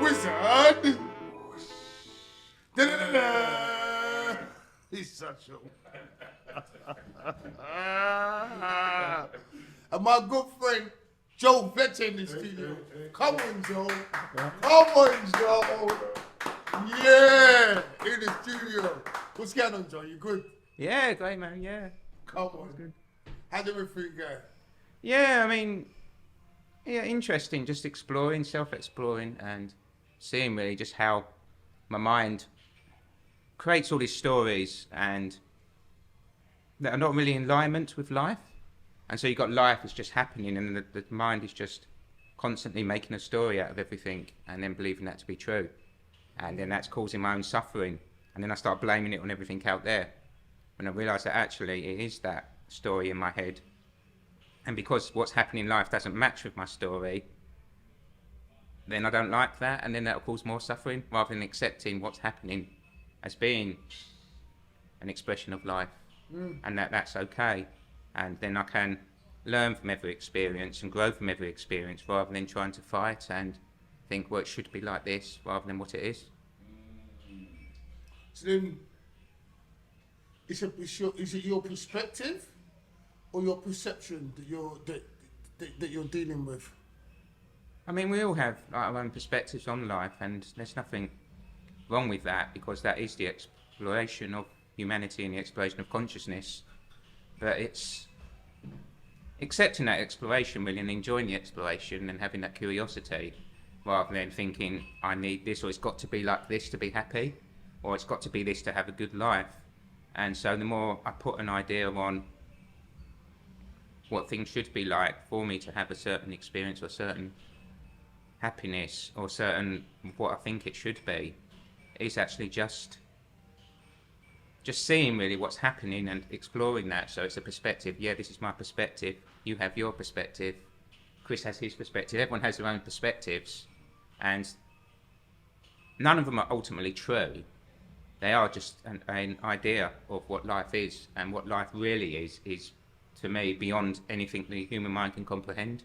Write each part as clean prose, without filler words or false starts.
wizard. Da-da-da-da. He's such a... And my good friend, Joe Fletcher in the studio. Come on, Joe. Come on, Joe. Yeah, in the studio. What's going on, Joe? You good? Yeah, great, man. Yeah. Come on. Good. How's everything going? Yeah, I mean, yeah, interesting. Just exploring, self-exploring, and seeing really just how my mind creates all these stories and that are not really in alignment with life. And so you've got life that's just happening, and the mind is just constantly making a story out of everything and then believing that to be true. And then that's causing my own suffering. And then I start blaming it on everything out there. When I realise that actually it is that story in my head. And because what's happening in life doesn't match with my story, then I don't like that, and then that'll cause more suffering, rather than accepting what's happening as being an expression of life, and that's okay. And then I can learn from every experience and grow from every experience, rather than trying to fight and think, well, it should be like this, rather than what it is. So then, is it your perspective or your perception that you're dealing with? I mean, we all have our own perspectives on life, and there's nothing wrong with that, because that is the exploration of humanity and the exploration of consciousness. But it's accepting that exploration really, and enjoying the exploration and having that curiosity, rather than thinking, I need this, or it's got to be like this to be happy, or it's got to be this to have a good life. And so the more I put an idea on what things should be like for me to have a certain experience or certain happiness or certain what I think it should be, it's actually just seeing really what's happening and exploring that. So it's a perspective. Yeah, this is my perspective. You have your perspective. Chris has his perspective. Everyone has their own perspectives, and none of them are ultimately true. They are just an idea of what life is, and what life really is to me beyond anything the human mind can comprehend.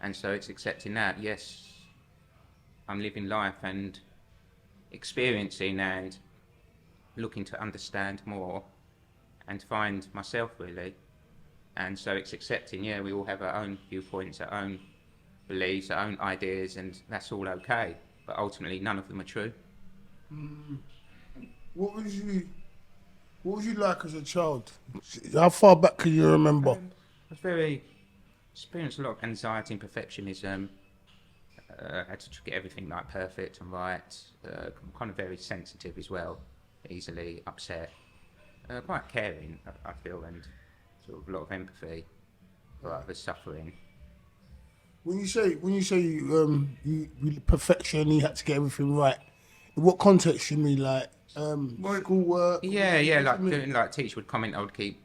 And so it's accepting that, yes, I'm living life and experiencing and looking to understand more and find myself really. And so it's accepting, yeah, we all have our own viewpoints, our own beliefs, our own ideas, and that's all okay. But ultimately, none of them are true. What was you like as a child? How far back can you remember? I experienced a lot of anxiety and perfectionism. Had to get everything like perfect and right. I'm kind of very sensitive as well, easily upset. Quite caring, I feel, and sort of a lot of empathy for others suffering. When you say you perfection, you had to get everything right. In what context you mean, like schoolwork? Yeah, teacher would comment, I would keep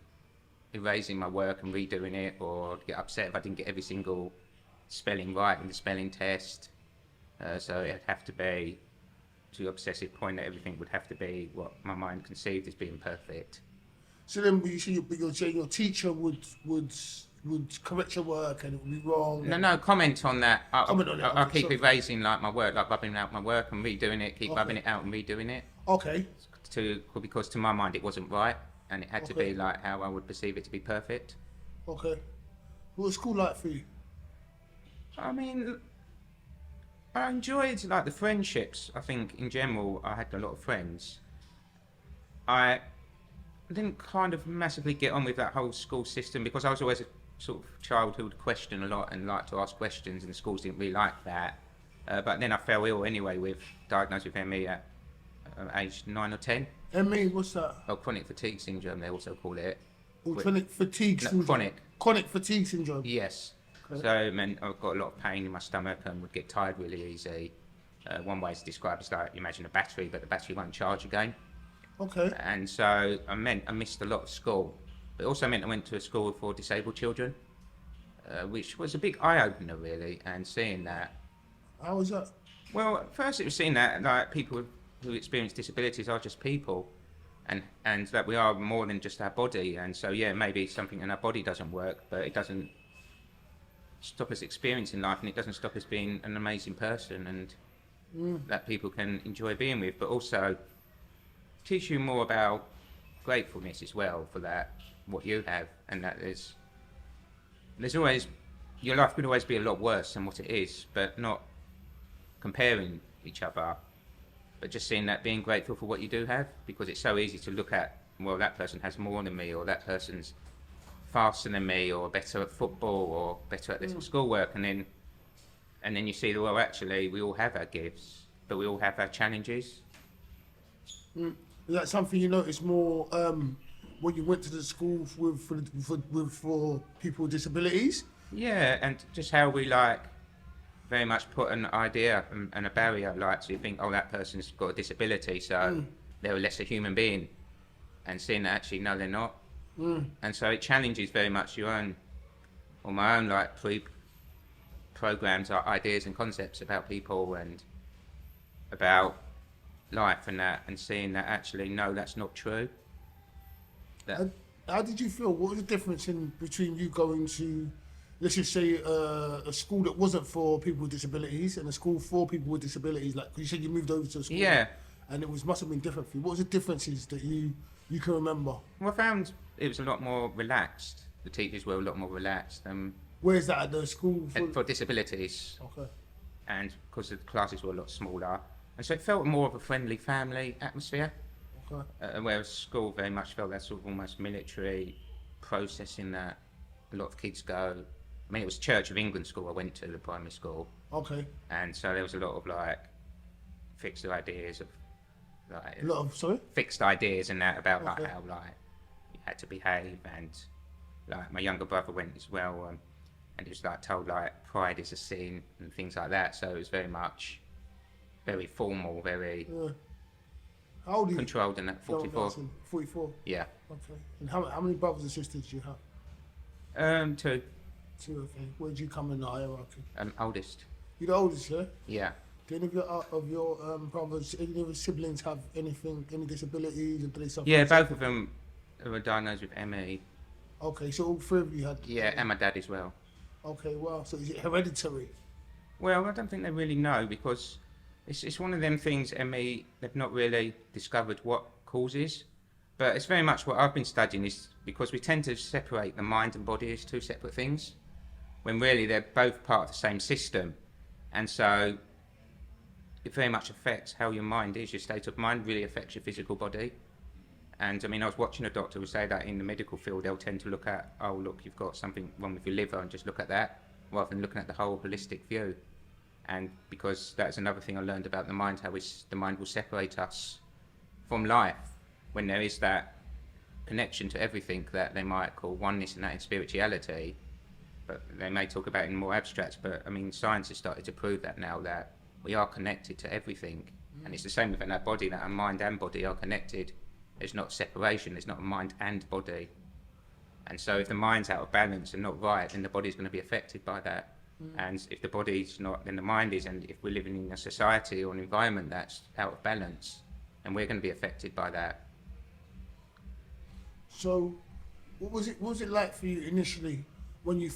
erasing my work and redoing it, or I'd get upset if I didn't get every single spelling right in the spelling test. So it'd have to be to the obsessive point that everything would have to be what my mind conceived as being perfect. So then you say your teacher would correct your work and it would be wrong? No, comment on that. I'll keep erasing like my work, like rubbing out my work and redoing it, rubbing it out and redoing it. Okay. Because to my mind it wasn't right, and it had to be like how I would perceive it to be perfect. Okay. What was school like for you? I mean, I enjoyed like the friendships. I think in general I had a lot of friends. I didn't kind of massively get on with that whole school system, because I was always a sort of child who would question a lot and like to ask questions, and the schools didn't really like that. But then I fell ill anyway, diagnosed with ME at age 9 or 10. ME, what's that? Oh, chronic fatigue syndrome, they also call it. Chronic fatigue syndrome? Chronic fatigue syndrome? Yes. Okay. So it meant I've got a lot of pain in my stomach and would get tired really easy. One way to describe it is like, imagine a battery, but the battery won't charge again. Okay. And so I missed a lot of school. But it also meant I went to a school for disabled children, which was a big eye-opener really, and seeing that. How was that? Well, at first it was seeing that like people who experience disabilities are just people, and that we are more than just our body. And so yeah, maybe something in our body doesn't work, but it doesn't stop us experiencing life, and it doesn't stop us being an amazing person and that people can enjoy being with, but also teach you more about gratefulness as well for that, what you have, and that there's always, your life could always be a lot worse than what it is, but not comparing each other, but just seeing that, being grateful for what you do have, because it's so easy to look at, well, that person has more than me, or that person's faster than me, or better at football, or better at their schoolwork, and then you see that, well, actually, we all have our gifts, but we all have our challenges. Is that something you notice more when you went to the school for people with disabilities? Yeah, and just how we like very much put an idea and a barrier, like, so you think, oh, that person's got a disability, so they're a lesser human being, and seeing that actually, no, they're not. And so it challenges very much your own, or my own, like, programs, ideas and concepts about people and about life and that, and seeing that actually, no, that's not true. How did you feel? What was the difference between you going to, let's just say, a school that wasn't for people with disabilities and a school for people with disabilities? Like, you said you moved over to a school, and it must have been different for you. What was the differences that you can remember? Well, I found it was a lot more relaxed. The teachers were a lot more relaxed. Where is that, at the school? For disabilities. Okay. And because the classes were a lot smaller. And so it felt more of a friendly family atmosphere. Okay. Whereas school very much felt that sort of almost military processing that a lot of kids go. I mean, it was Church of England school I went to, the primary school. Okay. And so there was a lot of, like, fixed ideas of, like... A lot of, sorry? Fixed ideas and that about, Okay. like, how, like, you had to behave, and, like, my younger brother went as well, and he was, like, told, like, pride is a sin and things like that, so it was very much, very formal, very How old are you? controlled, and that, 44. 44? Yeah. Okay. And how many brothers and sisters do you have? 2. 2, okay. Where do you come in the hierarchy? Oldest. You're the oldest, yeah? Yeah. Do any of your brothers, any of your siblings have any disabilities, or do they suffer? Yeah, both of them were diagnosed with ME. Okay, so all 3 of you had... Yeah, and my dad as well. Okay, wow. So is it hereditary? Well, I don't think they really know, because it's one of them things, ME, they've not really discovered what causes. But it's very much what I've been studying, is because we tend to separate the mind and body as 2 separate things, when really they're both part of the same system. And so it very much affects how your mind is. Your state of mind really affects your physical body. And I mean, I was watching a doctor who say that in the medical field, they'll tend to look at, oh, look, you've got something wrong with your liver, and just look at that, rather than looking at the whole holistic view. And because that's another thing I learned about the mind, how the mind will separate us from life, when there is that connection to everything that they might call oneness, and that in spirituality, but they may talk about it in more abstracts. But I mean, science has started to prove that now, that we are connected to everything. And it's the same within our body, that our mind and body are connected. There's not separation, there's not a mind and body. And so if the mind's out of balance and not right, then the body's going to be affected by that. And if the body's not, then the mind is. And if we're living in a society or an environment that's out of balance, then we're going to be affected by that. So what was it like for you initially when you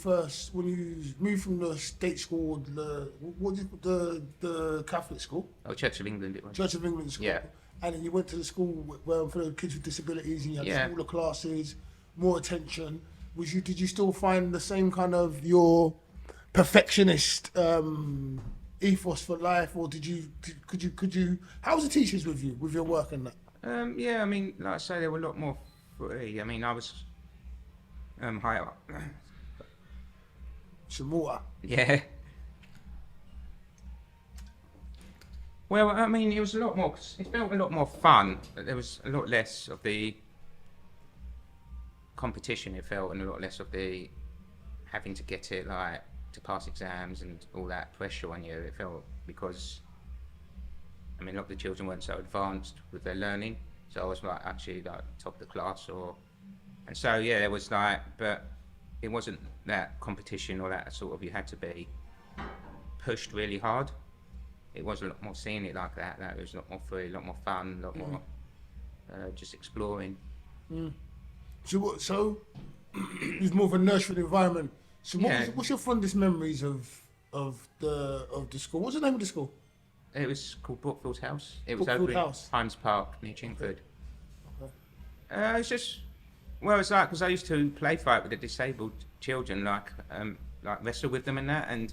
moved from the state school, the Catholic school? Oh, Church of England it was. Church of England school. Yeah. And then you went to the school where for the kids with disabilities, and you had smaller classes, more attention. Did you still find the same kind of your perfectionist ethos for life, or could you? How was the teachers with you, with your work and that? Yeah, I mean, like I say, they were a lot more free. I mean, I was higher up. Some water. Yeah. Well, I mean, it was a lot more. It felt a lot more fun. But there was a lot less of the competition. It felt, and a lot less of the having to get it, like, to pass exams and all that pressure on you. It felt, because I mean, a lot of the children weren't so advanced with their learning, so I was like actually like top of the class, and so yeah, there was like, but it wasn't that competition or that sort of, you had to be pushed really hard. It was a lot more seeing it like that. That it was a lot more free, a lot more fun, a lot more just exploring. So it was more of a nurturing environment. So what's your fondest memories of the school? What's the name of the school? It was called Brookfield House. It was Brookfield over House. in Himes Park near Chingford. Okay. It's just, well, it's like, because I used to play fight with the disabled children, like wrestle with them and that, and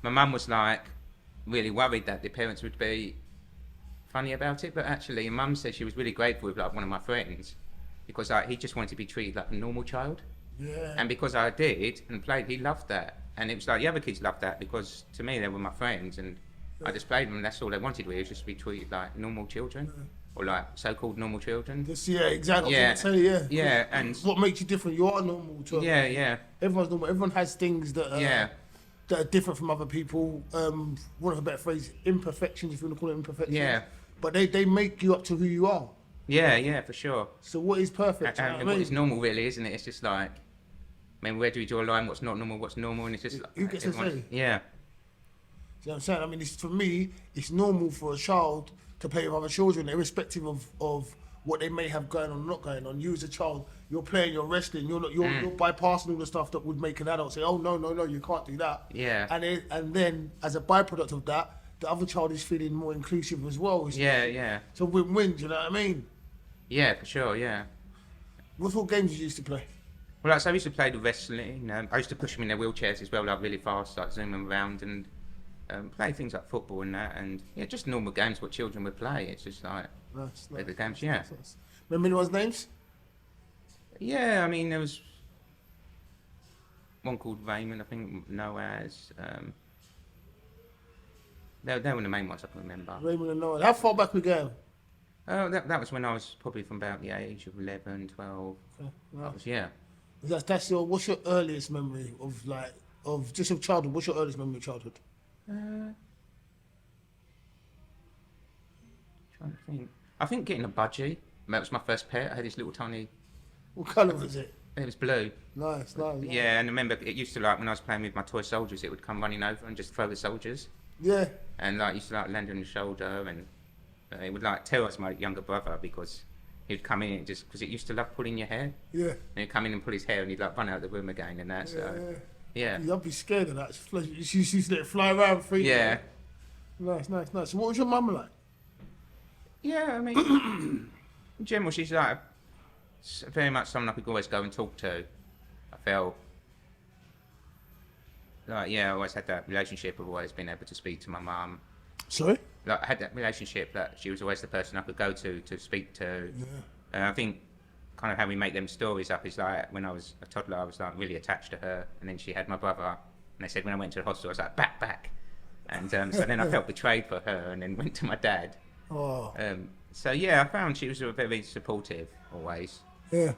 my mum was like really worried that the parents would be funny about it, but actually mum said she was really grateful with like one of my friends, because like he just wanted to be treated like a normal child. Yeah. And because I did and played, he loved that. And it was like the other kids loved that, because to me they were my friends, and I just played them, and that's all they wanted really, was just to be treated like normal children, or like so-called normal children. This, yeah, exactly. Yeah. I was gonna say, yeah. Yeah, and What makes you different? You are normal to yeah, yeah, everyone's normal. Everyone has things that are, yeah, that are different from other people. One of a better phrase, imperfections, if you want to call it imperfections. yeah, But they make you up to who you are. yeah, for sure. So what is perfect? You know And what I what is mean? normal really, isn't it? It's just like, I mean, where do we draw a line? What's not normal? What's normal? And it's just like, Who gets to say? Yeah, You know what I'm saying? I mean, for me, it's normal for a child to play with other children, irrespective of what they may have going on or not going on. You as a child, you're playing, you're wrestling, you're bypassing all the stuff that would make an adult say, oh, no, you can't do that. yeah, And then, as a byproduct of that, the other child is feeling more inclusive as well. yeah, It's a win-win, do you know what I mean? yeah, for sure, yeah. What sort of games did you used to play? Well, like, so I used to play the wrestling. I used to push them in their wheelchairs as well, like really fast, like zoom them around, and play things like football and that, and yeah, just normal games what children would play. It's just like Nice. the games, yeah. Nice. Remember anyone's names? Yeah, I mean, there was one called Raymond, I think, Noah's. They were the main ones I can remember. Raymond and Noah. How far back we go? Oh, that was when I was probably from about the age of 11, 12. Okay, That was, yeah. That's your. What's your earliest memory of just of childhood? What's your earliest memory of childhood? Trying to think. I think getting a budgie. That was my first pet. I had this little tiny. What colour was it? It was blue. Nice. Yeah, and I remember it used to, like, when I was playing with my toy soldiers, it would come running over and just throw the soldiers. Yeah. And like used to like land on the shoulder, and it would like terrorise my younger brother, because he'd come in and just because it used to love pulling your hair. Yeah. And he'd come in and pull his hair, and he'd like run out of the room again, and that. So yeah. I'd be scared of that. You used to let it fly around free. Yeah. Nice. So what was your mum like? Yeah, I mean, in general, she's like very much someone I could always go and talk to. I felt like, yeah, I always had that relationship of always being able to speak to my mum. Sorry? Like, I had that relationship that she was always the person I could go to speak to. Yeah. And I think kind of how we make them stories up is like when I was a toddler, I was like really attached to her, and then she had my brother, and they said when I went to the hospital, I was like, back. And so then I felt betrayed for her, and then went to my dad. Oh. So yeah, I found she was very supportive always. Yeah.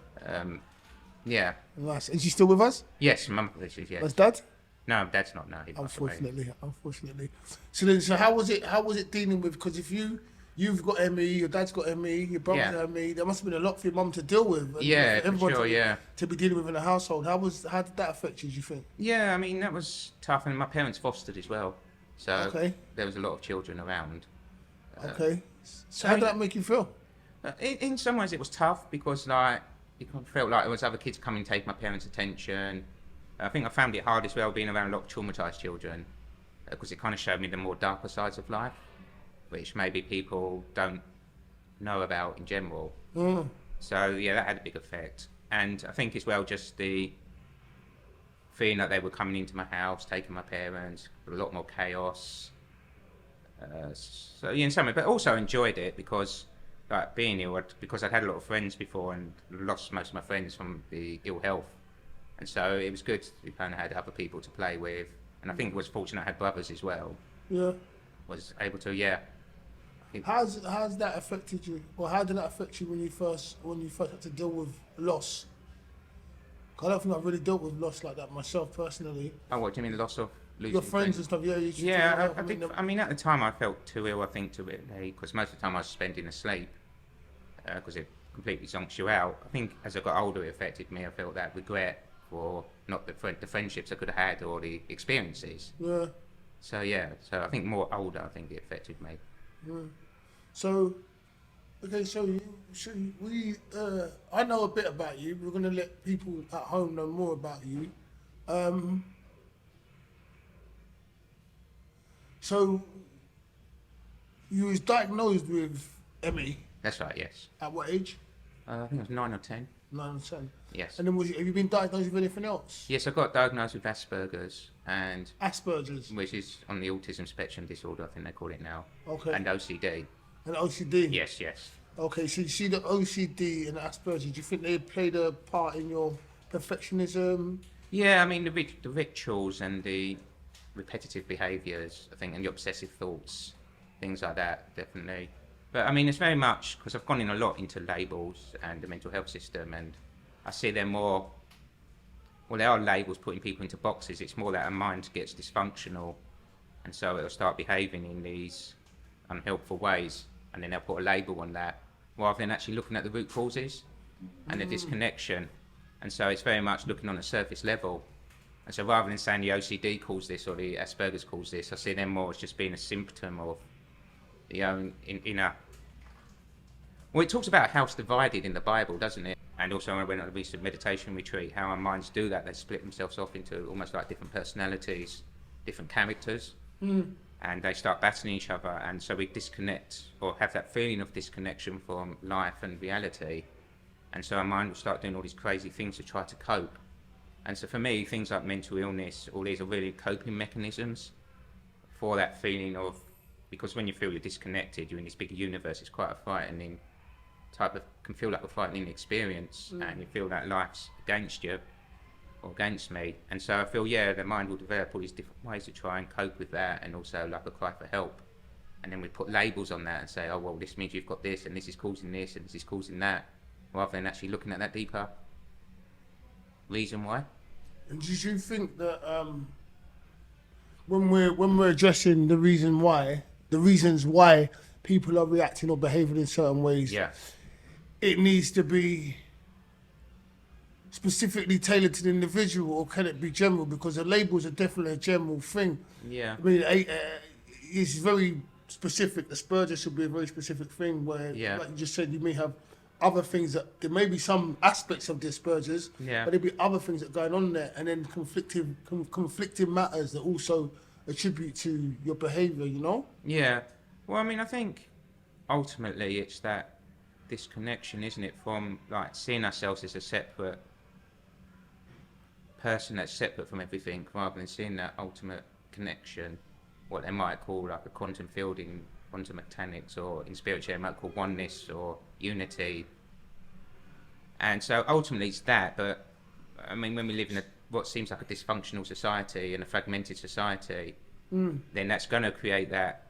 Yeah. Nice. Is she still with us? Yes, mum. Yes. That's dad? No, dad's not now. He passed away. Unfortunately. So how was it dealing with? Because if you've got ME, your dad's got ME, your brother's got ME, there must have been a lot for your mum to deal with. And Yeah, for everyone for sure. to be dealing with in a household. How did that affect you? Do you think? Yeah, I mean that was tough, and my parents fostered as well, so Okay. there was a lot of children around. Okay. So how did that make you feel? In some ways, it was tough because like it kind of felt like there was other kids coming to take my parents' attention. I think I found it hard as well being around a lot of traumatized children, because it kind of showed me the more darker sides of life, which maybe people don't know about in general. So yeah, that had a big effect. And I think as well, just the feeling that they were coming into my house, taking my parents, a lot more chaos. So yeah, in some way, but also enjoyed it because like being ill, because I'd had a lot of friends before and lost most of my friends from the ill health. And so it was good to kind of had other people to play with. And I think was fortunate I had brothers as well. Yeah. Was able to, yeah. How's that affected you? Or how did that affect you when you first had to deal with loss? 'Cause I don't think I've really dealt with loss like that myself personally. Oh, what do you mean, loss of losing Your friends and stuff, yeah. Yeah, I mean, at the time I felt too ill, I think, to really, because most of the time I was spending asleep, because it completely zonks you out. I think as I got older, it affected me. I felt that regret for not the friendships I could have had or the experiences. Yeah. So yeah, so I think more older, I think it affected me. Yeah. So, okay, I know a bit about you. We're gonna let people at home know more about you. So, You was diagnosed with ME That's right, yes. at what age? I think it was 9 or 10. 9 or 10. Yes. And then have you been diagnosed with anything else? Yes, I got diagnosed with Asperger's, and Asperger's. which is on the autism spectrum disorder, I think they call it now. Okay. And OCD. And OCD. Yes, yes. Okay, so you see the OCD and the Asperger's. Do you think they played a part in your perfectionism? Yeah, I mean the rituals and the repetitive behaviours, I think, and the obsessive thoughts, things like that, definitely. But I mean, it's very much because I've gone in a lot into labels and the mental health system, and I see them more. Well, there are labels putting people into boxes. It's more that our mind gets dysfunctional, and so it'll start behaving in these unhelpful ways, and then they'll put a label on that, rather than actually looking at the root causes and the disconnection. And so it's very much looking on a surface level. And so rather than saying the OCD caused this or the Asperger's caused this, I see them more as just being a symptom of the own inner. Well, it talks about how it's divided in the Bible, doesn't it? And also when I went on a recent meditation retreat, how our minds do that. They split themselves off into almost like different personalities, different characters, and they start battling each other. And so we disconnect or have that feeling of disconnection from life and reality. And so our mind will start doing all these crazy things to try to cope. And so for me, things like mental illness, all these are really coping mechanisms for that feeling of, because when you feel you're disconnected, you're in this big universe, it's quite a frightening can feel like a frightening experience, and you feel that life's against you or against me. And so I feel, the mind will develop all these different ways to try and cope with that, and also like a cry for help. And then we put labels on that and say, oh, well, this means you've got this, and this is causing this, and this is causing that, rather than actually looking at that deeper reason why. And do you think that when we're addressing the reasons why people are reacting or behaving in certain ways, it needs to be specifically tailored to the individual, or can it be general? Because the labels are definitely a general thing. Yeah. I mean, it's very specific. Asperger's should be a very specific thing where, like you just said, you may have other things that there may be some aspects of the Asperger's, but there'll be other things that are going on there, and then conflicting matters that also attribute to your behaviour, you know? Yeah. Well, I mean, I think ultimately it's that disconnection, isn't it, from like seeing ourselves as a separate person that's separate from everything, rather than seeing that ultimate connection, what they might call like a quantum field in quantum mechanics, or in spirituality they might call oneness or unity. And so ultimately it's that. But I mean, when we live in what seems like a dysfunctional society and a fragmented society, then that's going to create that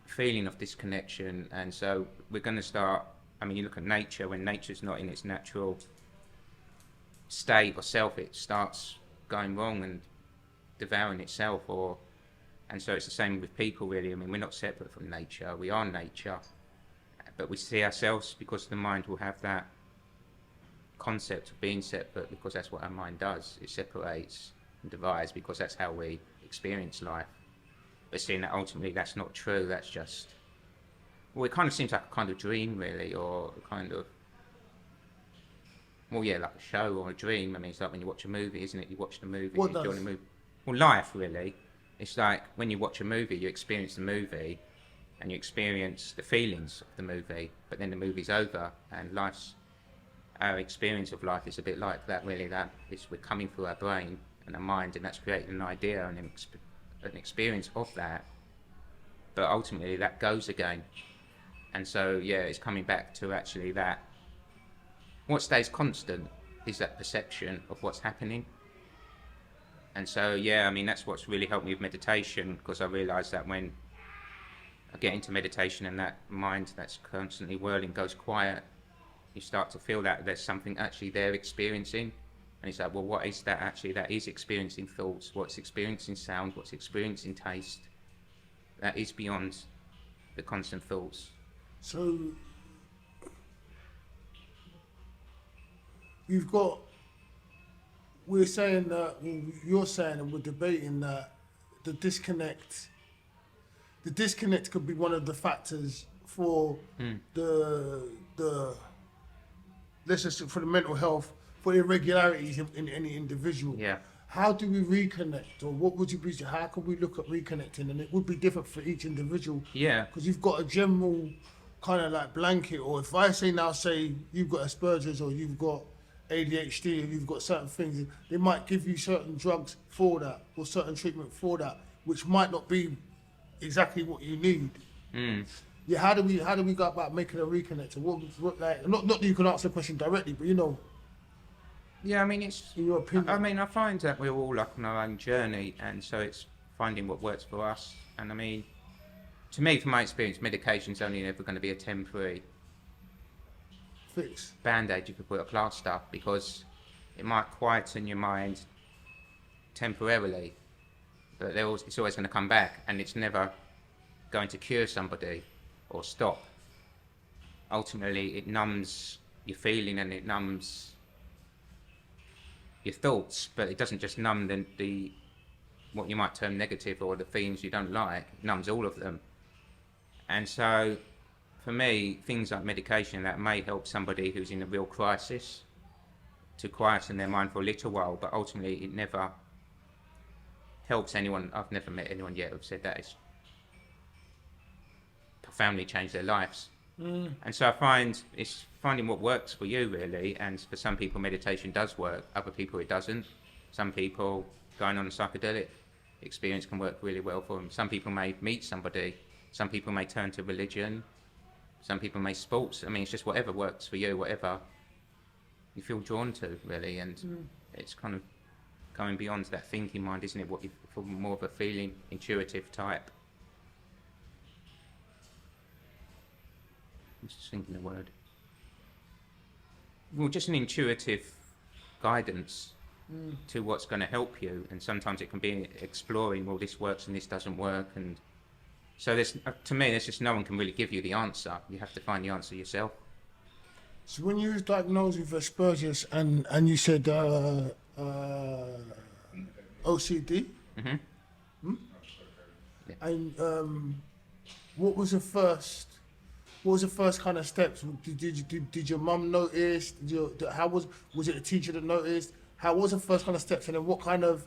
feeling of disconnection. And so we're going to start, I mean, you look at nature, when nature's not in its natural state or self, it starts going wrong and devouring itself. And so it's the same with people, really. I mean, we're not separate from nature, we are nature, but we see ourselves, because the mind will have that concept of being separate, because that's what our mind does. It separates and divides, because that's how we experience life. But seeing that ultimately that's not true, that's just, well, it kind of seems like a kind of dream, really, or a kind of, well, like a show or a dream. I mean, it's like when you watch a movie, isn't it? You watch the movie, What you enjoy does? the movie. Well, life, really. It's like when you watch a movie, you experience the movie and you experience the feelings of the movie, but then the movie's over, and our experience of life is a bit like that, really. That we're coming through our brain and our mind, and that's creating an idea and an experience of that, but ultimately that goes again. And so it's coming back to actually that what stays constant is that perception of what's happening. And so I mean, that's what's really helped me with meditation, because I realised that when I get into meditation and that mind that's constantly whirling goes quiet, you start to feel that there's something actually there experiencing. And it's like, well, what is that actually? That is experiencing thoughts, what's experiencing sound, what's experiencing taste. That is beyond the constant thoughts. So we're saying that, you're saying, and we're debating that the disconnect could be one of the factors for the let's just for the mental health, for irregularities in any individual. Yeah. how do we reconnect, or what would you be? How can we look at reconnecting? And it would be different for each individual. Yeah. Because you've got a general kind of like blanket, or if I say you've got Asperger's or you've got ADHD or you've got certain things, they might give you certain drugs for that or certain treatment for that, which might not be exactly what you need. Yeah, how do we go about making a reconnect? What like not that you can answer the question directly, but you know, Yeah, I mean, it's. in your opinion. I mean, I find that we're all like on our own journey, and so it's finding what works for us. And I mean, to me, from my experience, medication's only ever going to be a temporary Fix. band-aid you could put a plaster, because it might quieten your mind temporarily, but it's always going to come back, and it's never going to cure somebody or stop. Ultimately, it numbs your feeling and it numbs your thoughts, but it doesn't just numb the what you might term negative or the themes you don't like. It numbs all of them. And so, for me, things like medication that may help somebody who's in a real crisis to quieten their mind for a little while, but ultimately it never helps anyone. I've never met anyone yet who've said that it's profoundly changed their lives. And so I find it's finding what works for you, really. And for some people, meditation does work. Other people, it doesn't. Some people, going on a psychedelic experience can work really well for them. Some people may meet somebody. Some people may turn to religion. Some people may sports. I mean, it's just whatever works for you, whatever you feel drawn to, really. And it's kind of going beyond that thinking mind, isn't it? What you feel more of a feeling, intuitive type. I'm just thinking the word. Well, just an intuitive guidance to what's going to help you, and sometimes it can be exploring. Well, this works and this doesn't work, and so there's to me, there's just no one can really give you the answer. You have to find the answer yourself. So when you was diagnosed with Asperger's and you said OCD, and what was the first kind of steps? Did your mum notice? Was it a teacher that noticed? How was the first kind of steps, and then what kind of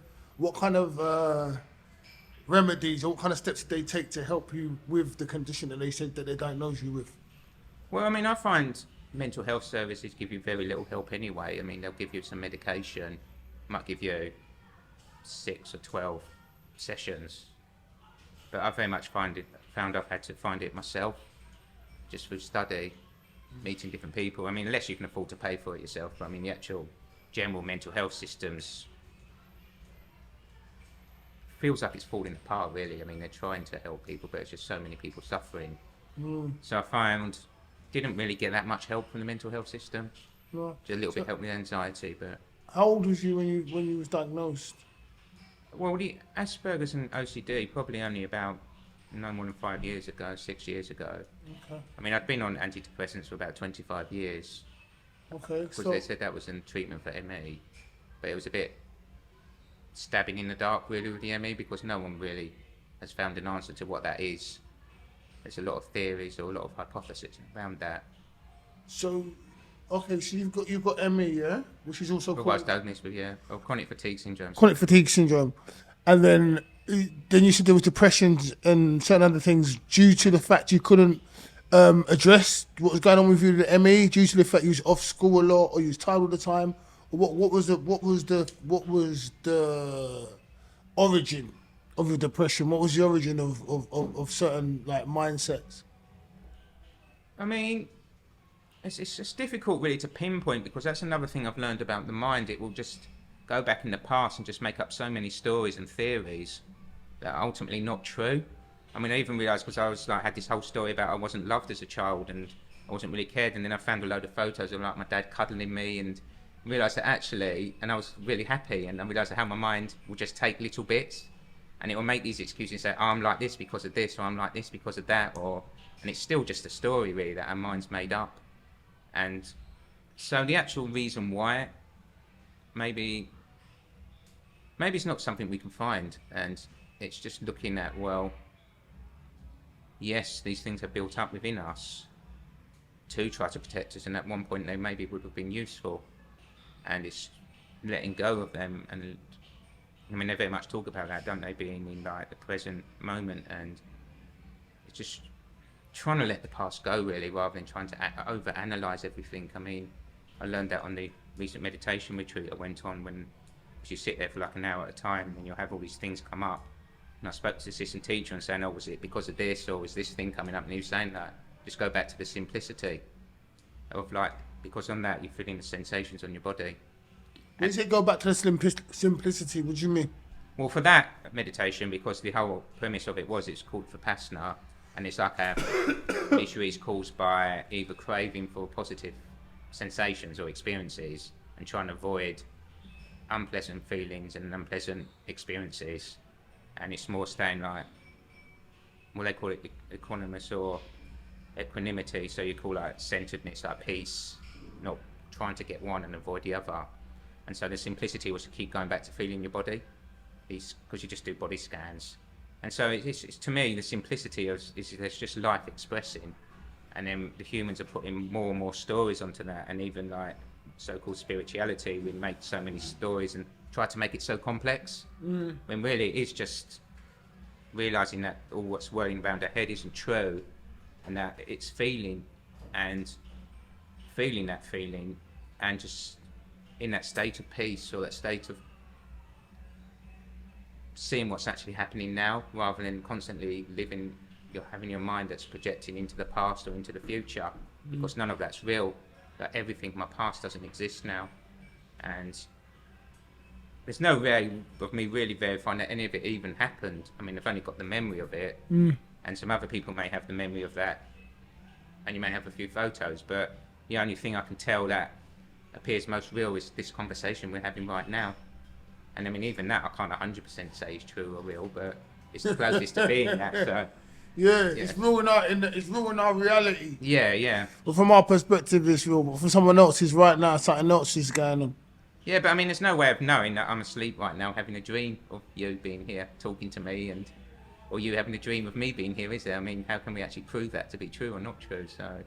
remedies or what kind of steps did they take to help you with the condition that they said that they diagnosed you with? Well, I mean, I find mental health services give you very little help anyway. I mean, they'll give you some medication, might give you 6 or 12 sessions, but I very much found I've had to find it myself, just through study, meeting different people. I mean, unless you can afford to pay for it yourself, but I mean, the actual general mental health systems feels like it's falling apart, really. I mean, they're trying to help people, but it's just so many people suffering. So I found didn't really get that much help from the mental health system. Right. Just a little bit help with anxiety, but. How old was you when you was diagnosed? Well, the Asperger's and OCD probably only about no more than 5 years ago, 6 years ago. Okay. I mean, I'd been on antidepressants for about 25 years. Okay. Because they said that was in treatment for ME, but it was a bit stabbing in the dark, really, with the ME, because no one really has found an answer to what that is. There's a lot of theories or a lot of hypotheses around that. So, okay, so you've got ME, yeah, which is also Otherwise diagnosed with, yeah, or chronic fatigue syndrome. Chronic fatigue syndrome, and then you said there was depression and certain other things due to the fact you couldn't address what was going on with you with the ME, due to the fact you was off school a lot or you was tired all the time. What was the origin of your depression? What was the origin of certain like mindsets? I mean, it's difficult really to pinpoint, because that's another thing I've learned about the mind. It will just go back in the past and just make up so many stories and theories that are ultimately not true. I mean, I even realised, because I was like had this whole story about I wasn't loved as a child and I wasn't really cared, and then I found a load of photos of like my dad cuddling me, and realised that actually, and I was really happy, and I realised how my mind will just take little bits and it will make these excuses and say, oh, I'm like this because of this, or I'm like this because of that, and it's still just a story really that our mind's made up. And so the actual reason why, maybe it's not something we can find, and it's just looking at, well, yes, these things are built up within us to try to protect us, and at one point they maybe would have been useful, and it's letting go of them and I mean, they very much talk about that, don't they? Being in like the present moment, and it's just trying to let the past go, really, rather than trying to over-analyze everything. I mean, I learned that on the recent meditation retreat I went on, when you sit there for like an hour at a time and you'll have all these things come up. And I spoke to the assistant teacher and saying, oh, was it because of this, or was this thing coming up? And he was saying that just go back to the simplicity of like, because on that you're feeling the sensations on your body. When you say go back to the simplicity, what do you mean? Well, for that meditation, because the whole premise of it was, it's called Vipassana, and it's like a issue is caused by either craving for positive sensations or experiences and trying to avoid unpleasant feelings and unpleasant experiences. And it's more staying like, well, they call it equanimous or equanimity, so you call like centeredness, like peace, not trying to get one and avoid the other. And so the simplicity was to keep going back to feeling your body, because you just do body scans. And so it's to me, the simplicity is there's just life expressing, and then the humans are putting more and more stories onto that, and even like so-called spirituality, we make so many stories and try to make it so complex, when really it is just realizing that all what's whirling around our head isn't true, and that it's feeling and feeling that feeling, and just in that state of peace, or that state of seeing what's actually happening now, rather than constantly having your mind that's projecting into the past or into the future, because none of that's real. Like everything, my past doesn't exist now, and there's no way of me really verifying that any of it even happened. I mean, I've only got the memory of it, and some other people may have the memory of that, and you may have a few photos, but the only thing I can tell that appears most real is this conversation we're having right now. And I mean, even that I can't 100% say is true or real, but it's the closest to being that. So yeah, it's real it's real in our reality. Yeah. But from our perspective, it's real. But for someone else's right now, something else is going on. Yeah, but I mean, there's no way of knowing that I'm asleep right now, having a dream of you being here, talking to me, or you having a dream of me being here, is there? I mean, how can we actually prove that to be true or not true? So.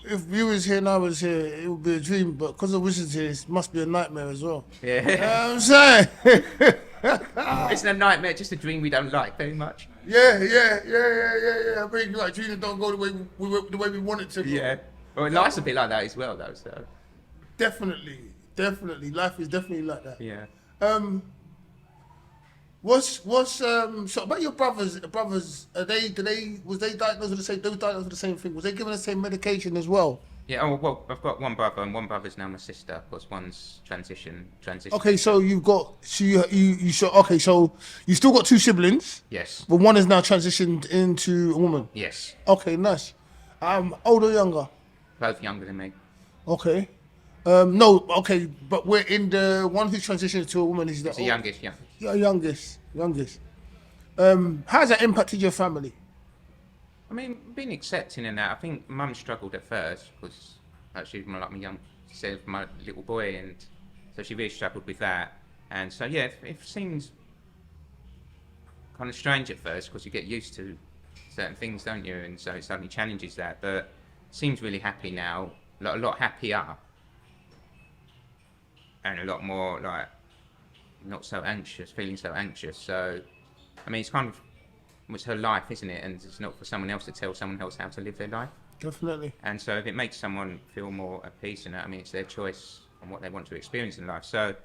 If you was here and I was here, it would be a dream. But because of Wizards here, it must be a nightmare as well. Yeah. You know what I'm saying? It's a nightmare, just a dream we don't like very much. Yeah. I mean, like, dreams don't go the way we want it to. Yeah. Well, life's a bit like that as well, though. So. Definitely. Life is definitely like that. Yeah. So about your brothers? Was they diagnosed with the same? They were diagnosed with the same thing. Was they given the same medication as well? Yeah. Oh well, I've got one brother, and one brother's now my sister. Of course, one's transition. Okay, so you've got so you still got two siblings. Yes. But one is now transitioned into a woman. Yes. Okay, nice. Older or younger? Both younger than me. Okay. No. Okay, but we're in the one who's transitioned to a woman. Is the youngest. Yeah. Yeah, youngest. How's that impacted your family? I mean, being accepting in that, I think Mum struggled at first because she was more like my little boy, and so she really struggled with that. And so yeah, it seems kind of strange at first because you get used to certain things, don't you? And so it suddenly challenges that. But seems really happy now, a lot happier, and a lot more like not so anxious, feeling so anxious. So, I mean, it's her life, isn't it? And it's not for someone else to tell someone else how to live their life. Definitely. And so if it makes someone feel more at peace in it, I mean, it's their choice on what they want to experience in life. So,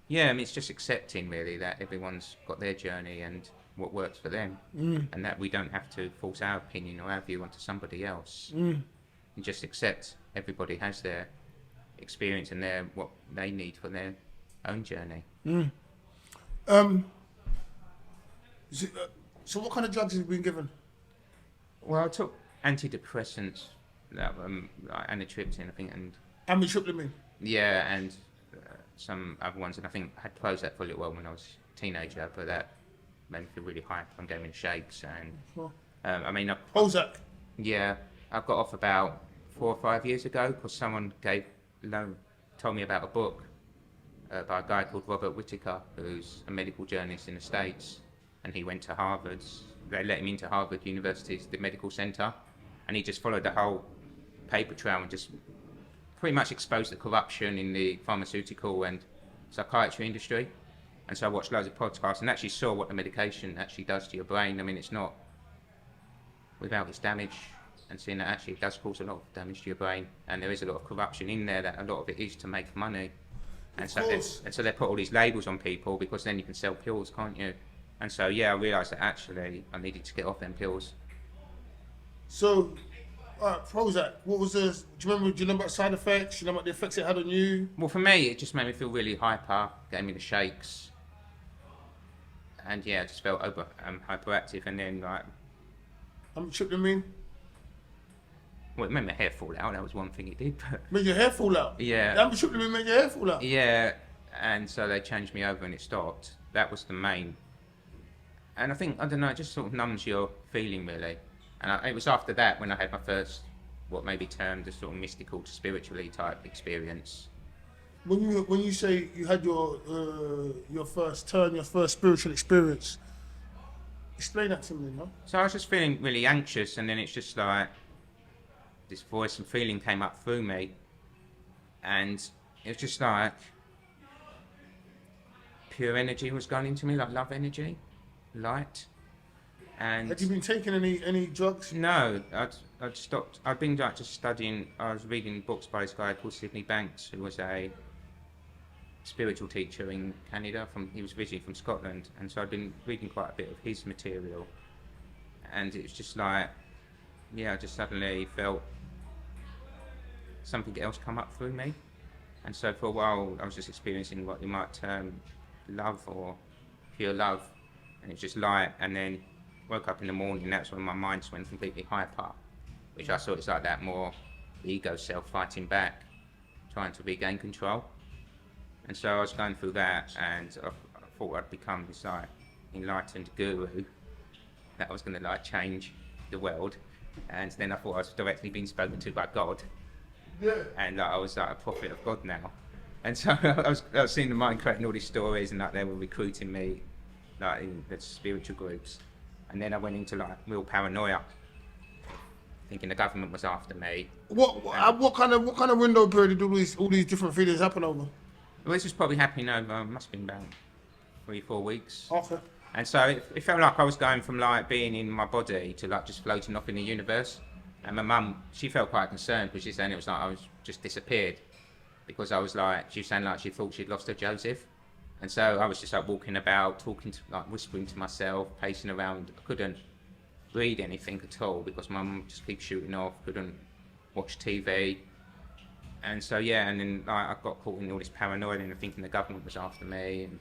yeah, I mean, it's just accepting really that everyone's got their journey and what works for them, and that we don't have to force our opinion or our view onto somebody else. And just accept everybody has their experience and what they need for their own journey. So what kind of drugs have you been given? Well, I took antidepressants, like anitriptyline, I think, and amitriptyline. Yeah, and some other ones, and I think I had Prozac for a little while when I was a teenager, but that made me feel really hyped. I'm going shakes, and I mean, Prozac. Yeah, I got off about 4 or 5 years ago because someone told me about a book by a guy called Robert Whittaker, who's a medical journalist in the States, and he went to Harvard. They let him into Harvard University's the medical center, and he just followed the whole paper trail and just pretty much exposed the corruption in the pharmaceutical and psychiatry industry. And so I watched loads of podcasts and actually saw what the medication actually does to your brain. I mean, it's not without its damage, and seeing that actually it does cause a lot of damage to your brain. And there is a lot of corruption in there, that a lot of it is to make money. And so they put all these labels on people, because then you can sell pills, can't you? And so, yeah, I realised that actually I needed to get off them pills. So, Prozac, what was the, do you know about side effects? Do you know about the effects it had on you? Well, for me, it just made me feel really hyper, gave me the shakes. And yeah, I just felt hyperactive, and then like... How much tryptamine? Well, it made my hair fall out, that was one thing it did. But Made your hair fall out? yeah. How much tryptamine made your hair fall out? Yeah, and so they changed me over and it stopped. That was the main. And I think, I don't know, it just sort of numbs your feeling, really. And it was after that when I had my first, what may be termed a sort of mystical to spiritually type experience. When you say you had your first turn, your first spiritual experience, explain that to me, no? So I was just feeling really anxious, and then it's just like this voice and feeling came up through me, and it was just like pure energy was going into me, like love energy, light. And had you been taking any drugs? No, I'd stopped. I'd been like just studying. I was reading books by this guy called Sydney Banks, who was a spiritual teacher in Canada. He was originally from Scotland, and so I'd been reading quite a bit of his material. And it was just like, yeah, I just suddenly felt something else come up through me. And so for a while, I was just experiencing what you might term love or pure love, and it's just light. And then woke up in the morning, that's when my mind just went completely hyper, which I thought is like that more ego self fighting back, trying to regain control. And so I was going through that, and I thought I'd become this like enlightened guru, that I was going to like change the world. And then I thought I was directly being spoken to by God, and I was like a prophet of God now. And so I was seeing the mind creating all these stories, and like they were recruiting me like in the spiritual groups. And then I went into like real paranoia, thinking the government was after me. What kind of window period did all these different feelings happen over? Well, this was probably happening over, must have been about 3-4 weeks. Okay. And so it felt like I was going from like being in my body to like just floating off in the universe. And my mum, she felt quite concerned, because she's saying it was like I was just disappeared, because I was like, she was saying like she thought she'd lost her Joseph. And so I was just like walking about, talking to, like whispering to myself, pacing around. I couldn't read anything at all, because my mum just keeps shooting off, couldn't watch TV. And so, yeah, and then like, I got caught in all this paranoia and thinking the government was after me. And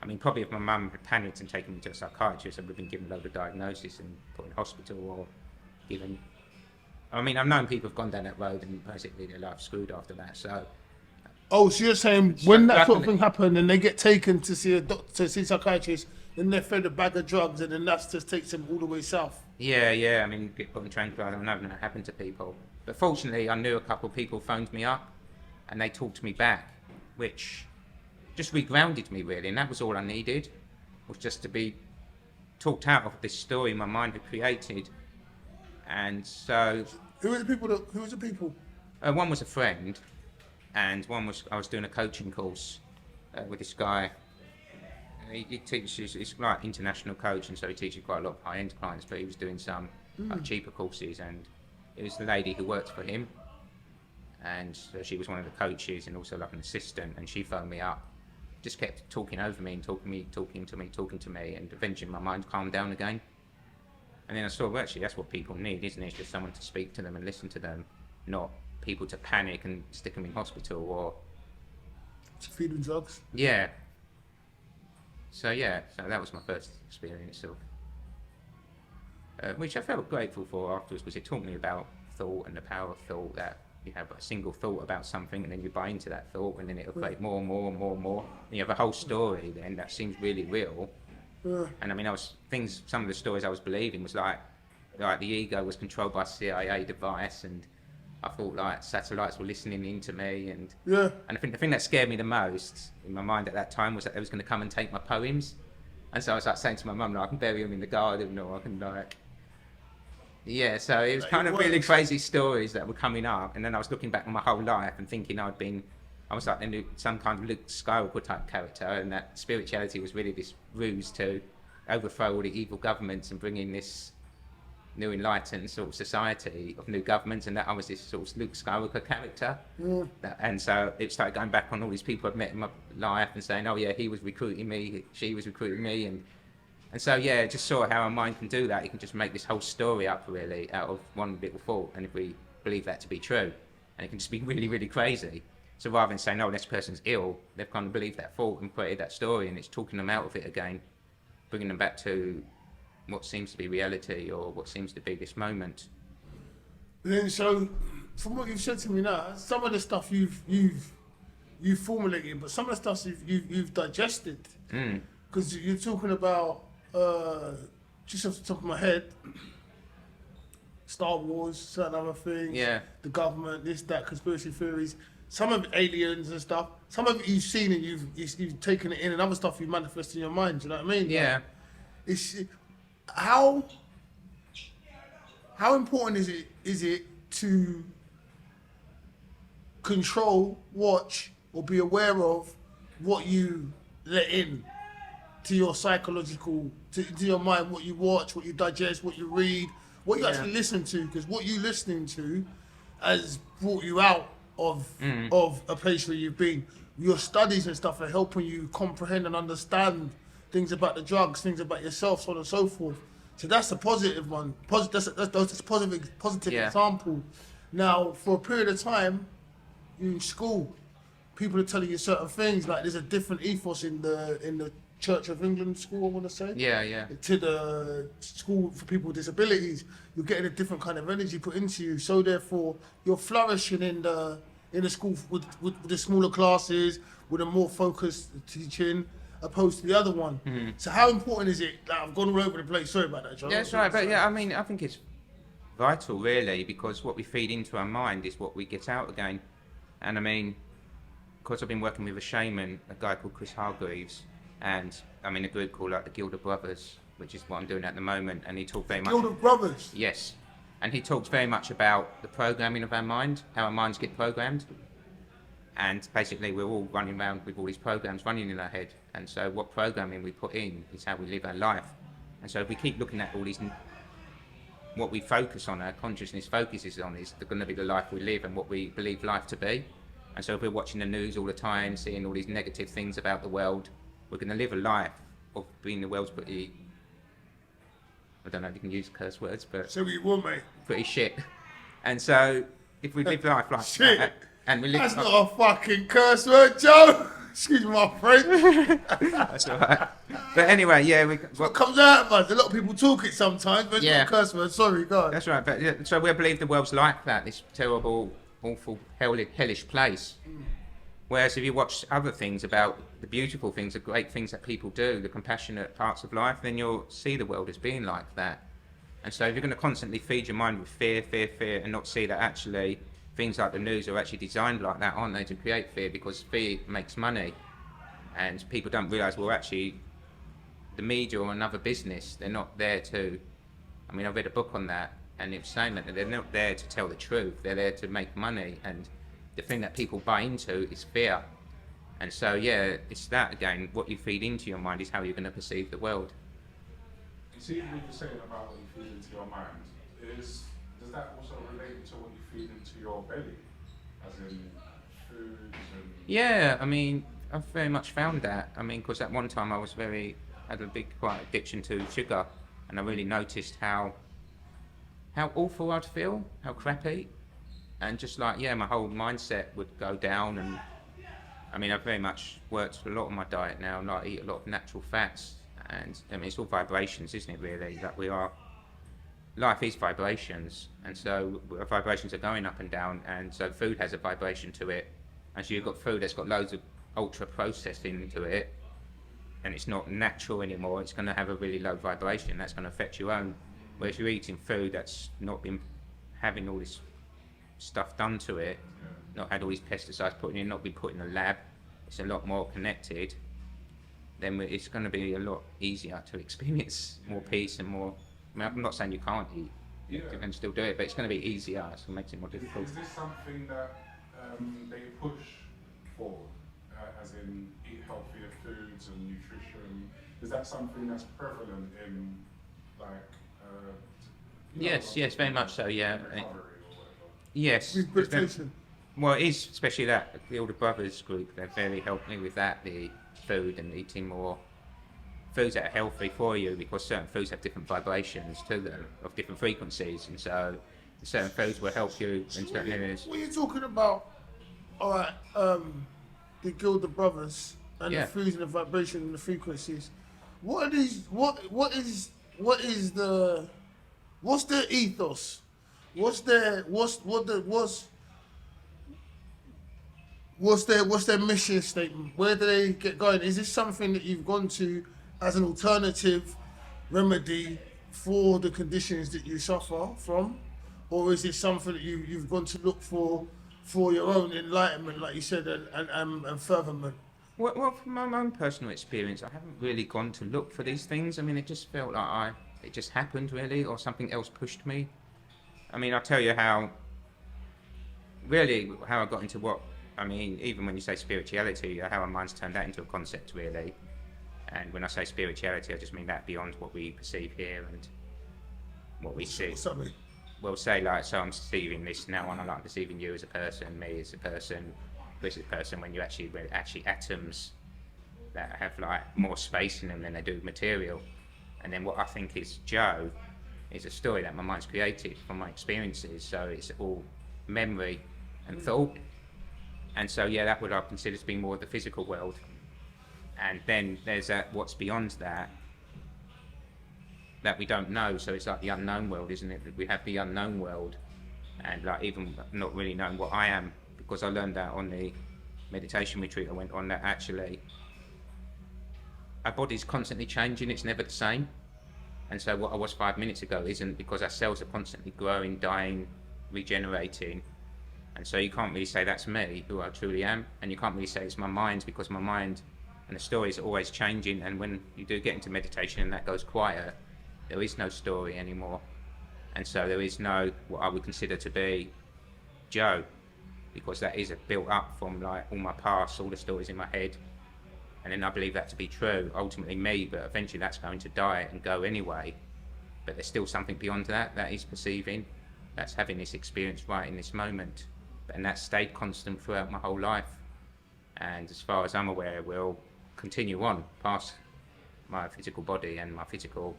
I mean, probably if my mum had panicked and taken me to a psychiatrist, I would have been given a load of diagnosis and put in hospital, or given... I mean, I've known people have gone down that road and basically their life screwed after that, so... Oh, so you're saying when that sort of thing happened and they get taken to see a doctor, to see a psychiatrist, then they're fed a bag of drugs, and then that just takes them all the way south? Yeah, I mean, get put on tranquilizer, I know that happened to people. But fortunately, I knew a couple of people phoned me up and they talked me back, which just regrounded me really, and that was all I needed, was just to be talked out of this story my mind had created. And so... Who were the people? One was a friend, and one was, I was doing a coaching course with this guy. He teaches, he's like international coach, and so he teaches quite a lot of high-end clients, but he was doing some like, cheaper courses, and it was the lady who worked for him, and so she was one of the coaches and also like an assistant, and she phoned me up, just kept talking over me and talking to me, and eventually my mind calmed down again. And then I saw, well, actually, that's what people need, isn't it? It's just someone to speak to them and listen to them, not people to panic and stick them in hospital or... To feed them drugs? Yeah. So that was my first experience of... which I felt grateful for afterwards, because it taught me about thought and the power of thought, that you have a single thought about something and then you buy into that thought, and then it'll create more and more and more and more. And you have a whole story then that seems really real. And I mean, some of the stories I was believing was like the ego was controlled by a CIA device, and I thought like satellites were listening in to me, and I think the thing that scared me the most in my mind at that time was that they was going to come and take my poems. And so I was like saying to my mum, like, I can bury them in the garden, or I can like... Yeah, so it was kind of really crazy stories that were coming up, and then I was looking back on my whole life and thinking I'd been I was like some kind of Luke Skywalker type character, and that spirituality was really this ruse to overthrow all the evil governments and bring in this new enlightened sort of society of new governments, and that I was this sort of Luke Skywalker character. And so it started going back on all these people I'd met in my life and saying, oh yeah, he was recruiting me, she was recruiting me, and so yeah, just saw how our mind can do that. It can just make this whole story up really out of one little thought, and if we believe that to be true, and it can just be really, really crazy. So rather than saying, oh, this person's ill, they've kind of believed that thought and created that story, and it's talking them out of it again, bringing them back to what seems to be reality or what seems to be this moment. Then, so from what you've said to me now, some of the stuff you've formulated, but some of the stuff you've digested. Because you're talking about just off the top of my head, Star Wars, certain other things, the government, this, that, conspiracy theories. Some of it aliens and stuff. Some of it you've seen and you've taken it in, and other stuff you manifest in your mind. Do you know what I mean? Yeah. Like, it's how important is it to control, watch, or be aware of what you let in to your psychological, to your mind, what you watch, what you digest, what you read, what you actually listen to, because what you're listening to has brought you out of a place where you've been. Your studies and stuff are helping you comprehend and understand things about the drugs, things about yourself, so on and so forth. So that's a positive one. That's a positive example. Now, for a period of time, in school, people are telling you certain things, like there's a different ethos in the Church of England school, I want to say. To the school for people with disabilities, you're getting a different kind of energy put into you. So therefore, you're flourishing in the school with the smaller classes, with a more focused teaching, opposed to the other one. So how important is it? Like, I've gone all over the place. Sorry about that, John. Yeah, that's right. But yeah, I mean, I think it's vital, really, because what we feed into our mind is what we get out again. And I mean, because I've been working with a shaman, a guy called Chris Hargreaves, and I'm in a group called like the Gilda Brothers, which is what I'm doing at the moment. And he talked very much. Gilda Brothers. Yes, and he talks very much about the programming of our mind, how our minds get programmed, and basically we're all running around with all these programs running in our head. And so what programming we put in is how we live our life. And so if we keep looking at all these, what we focus on, our consciousness focuses on, is going to be the life we live and what we believe life to be. And so if we're watching the news all the time, seeing all these negative things about the world, we're going to live a life of being the world's pretty, I don't know if you can use curse words, but So you will, mate. pretty shit. And so if we live life like Shit. that, and we live That's not a fucking curse word, Joe. Excuse my French. that's all right. But anyway, yeah, What comes out of us? A lot of people talk it sometimes, but it's not a curse word. Sorry, God. That's right. But yeah, so we believe the world's like that, this terrible, awful, hellish place. Whereas if you watch other things about the beautiful things, the great things that people do, the compassionate parts of life, then you'll see the world as being like that. And so if you're going to constantly feed your mind with fear, and not see that actually things like the news are actually designed like that, aren't they, to create fear, because fear makes money. And people don't realise, well, actually, the media or another business, they're not there to, I mean, I read a book on that, and it was saying that they're not there to tell the truth, they're there to make money, and the thing that people buy into is fear. And so, yeah, it's that again, what you feed into your mind is how you're going to perceive the world. You see what you're saying about what you feed into your mind, does that also relate to what you feed into your belly? As in foods and... Yeah, I mean, I've very much found that. I mean, because at one time I had a big quite addiction to sugar, and I really noticed how awful I'd feel, how crappy, and just like, yeah, my whole mindset would go down. And I mean, I've very much worked a lot on my diet now, and like eat a lot of natural fats, and I mean, it's all vibrations, isn't it, really, that life is vibrations, and so vibrations are going up and down, and so food has a vibration to it, and so you've got food that's got loads of ultra processing into it, and it's not natural anymore, it's going to have a really low vibration, that's going to affect your own. Whereas you're eating food that's not been having all this stuff done to it, not had all these pesticides put in, not been put in a lab, it's a lot more connected, then it's going to be a lot easier to experience more peace and more. I mean, I'm not saying you can't eat, you can still do it, but it's going to be easier, so it makes it more difficult. Is this something that they push before, as in eat healthier foods and nutrition. Is that something that's prevalent in, like, Yes, very much so, yeah. recovery or whatever? Yes. Rehabilitation. Well, it is, especially that, the Gilda Brothers group, they've very helped me with that, the food and eating more foods that are healthy for you, because certain foods have different vibrations to them, of different frequencies, and so certain foods will help you in certain areas. What are you talking about? All right, the Gilda Brothers and Yeah. the foods and the vibration and the frequencies. What are these? What's their ethos? What's their mission statement? Where do they get going? Is this something that you've gone to as an alternative remedy for the conditions that you suffer from, or is it something that you've gone to look for your own enlightenment, like you said, and furtherment? Well, from my own personal experience, I haven't really gone to look for these things. I mean, it just felt like it just happened, really, or something else pushed me. I mean, I'll tell you how I got into what, I mean, even when you say spirituality, how our minds turned that into a concept, really. And when I say spirituality, I just mean that beyond what we perceive here and what we see. Something. Well, say, like, so I'm perceiving this now, and I like perceiving you as a person, me as a person, Chris as a person, when we're actually atoms that have, like, more space in them than they do material. And then what I think is Joe is a story that my mind's created from my experiences, so it's all memory and thought. And so, yeah, that would I consider to be more of the physical world. And then there's what's beyond that we don't know, so it's like the unknown world, isn't it? We have the unknown world, and like even not really knowing what I am, because I learned that on the meditation retreat I went on, that actually our body's constantly changing, it's never the same. And so what I was 5 minutes ago isn't, because our cells are constantly growing, dying, regenerating. And so you can't really say that's me, who I truly am, and you can't really say it's my mind, because my mind and the stories are always changing. And when you do get into meditation and that goes quiet, there is no story anymore. And so there is no, what I would consider to be Joe, because that is built up from, like, all my past, all the stories in my head. And then I believe that to be true, ultimately me, but eventually that's going to die and go anyway. But there's still something beyond that is perceiving, that's having this experience right in this moment. And that stayed constant throughout my whole life. And as far as I'm aware, it will continue on past my physical body and my physical.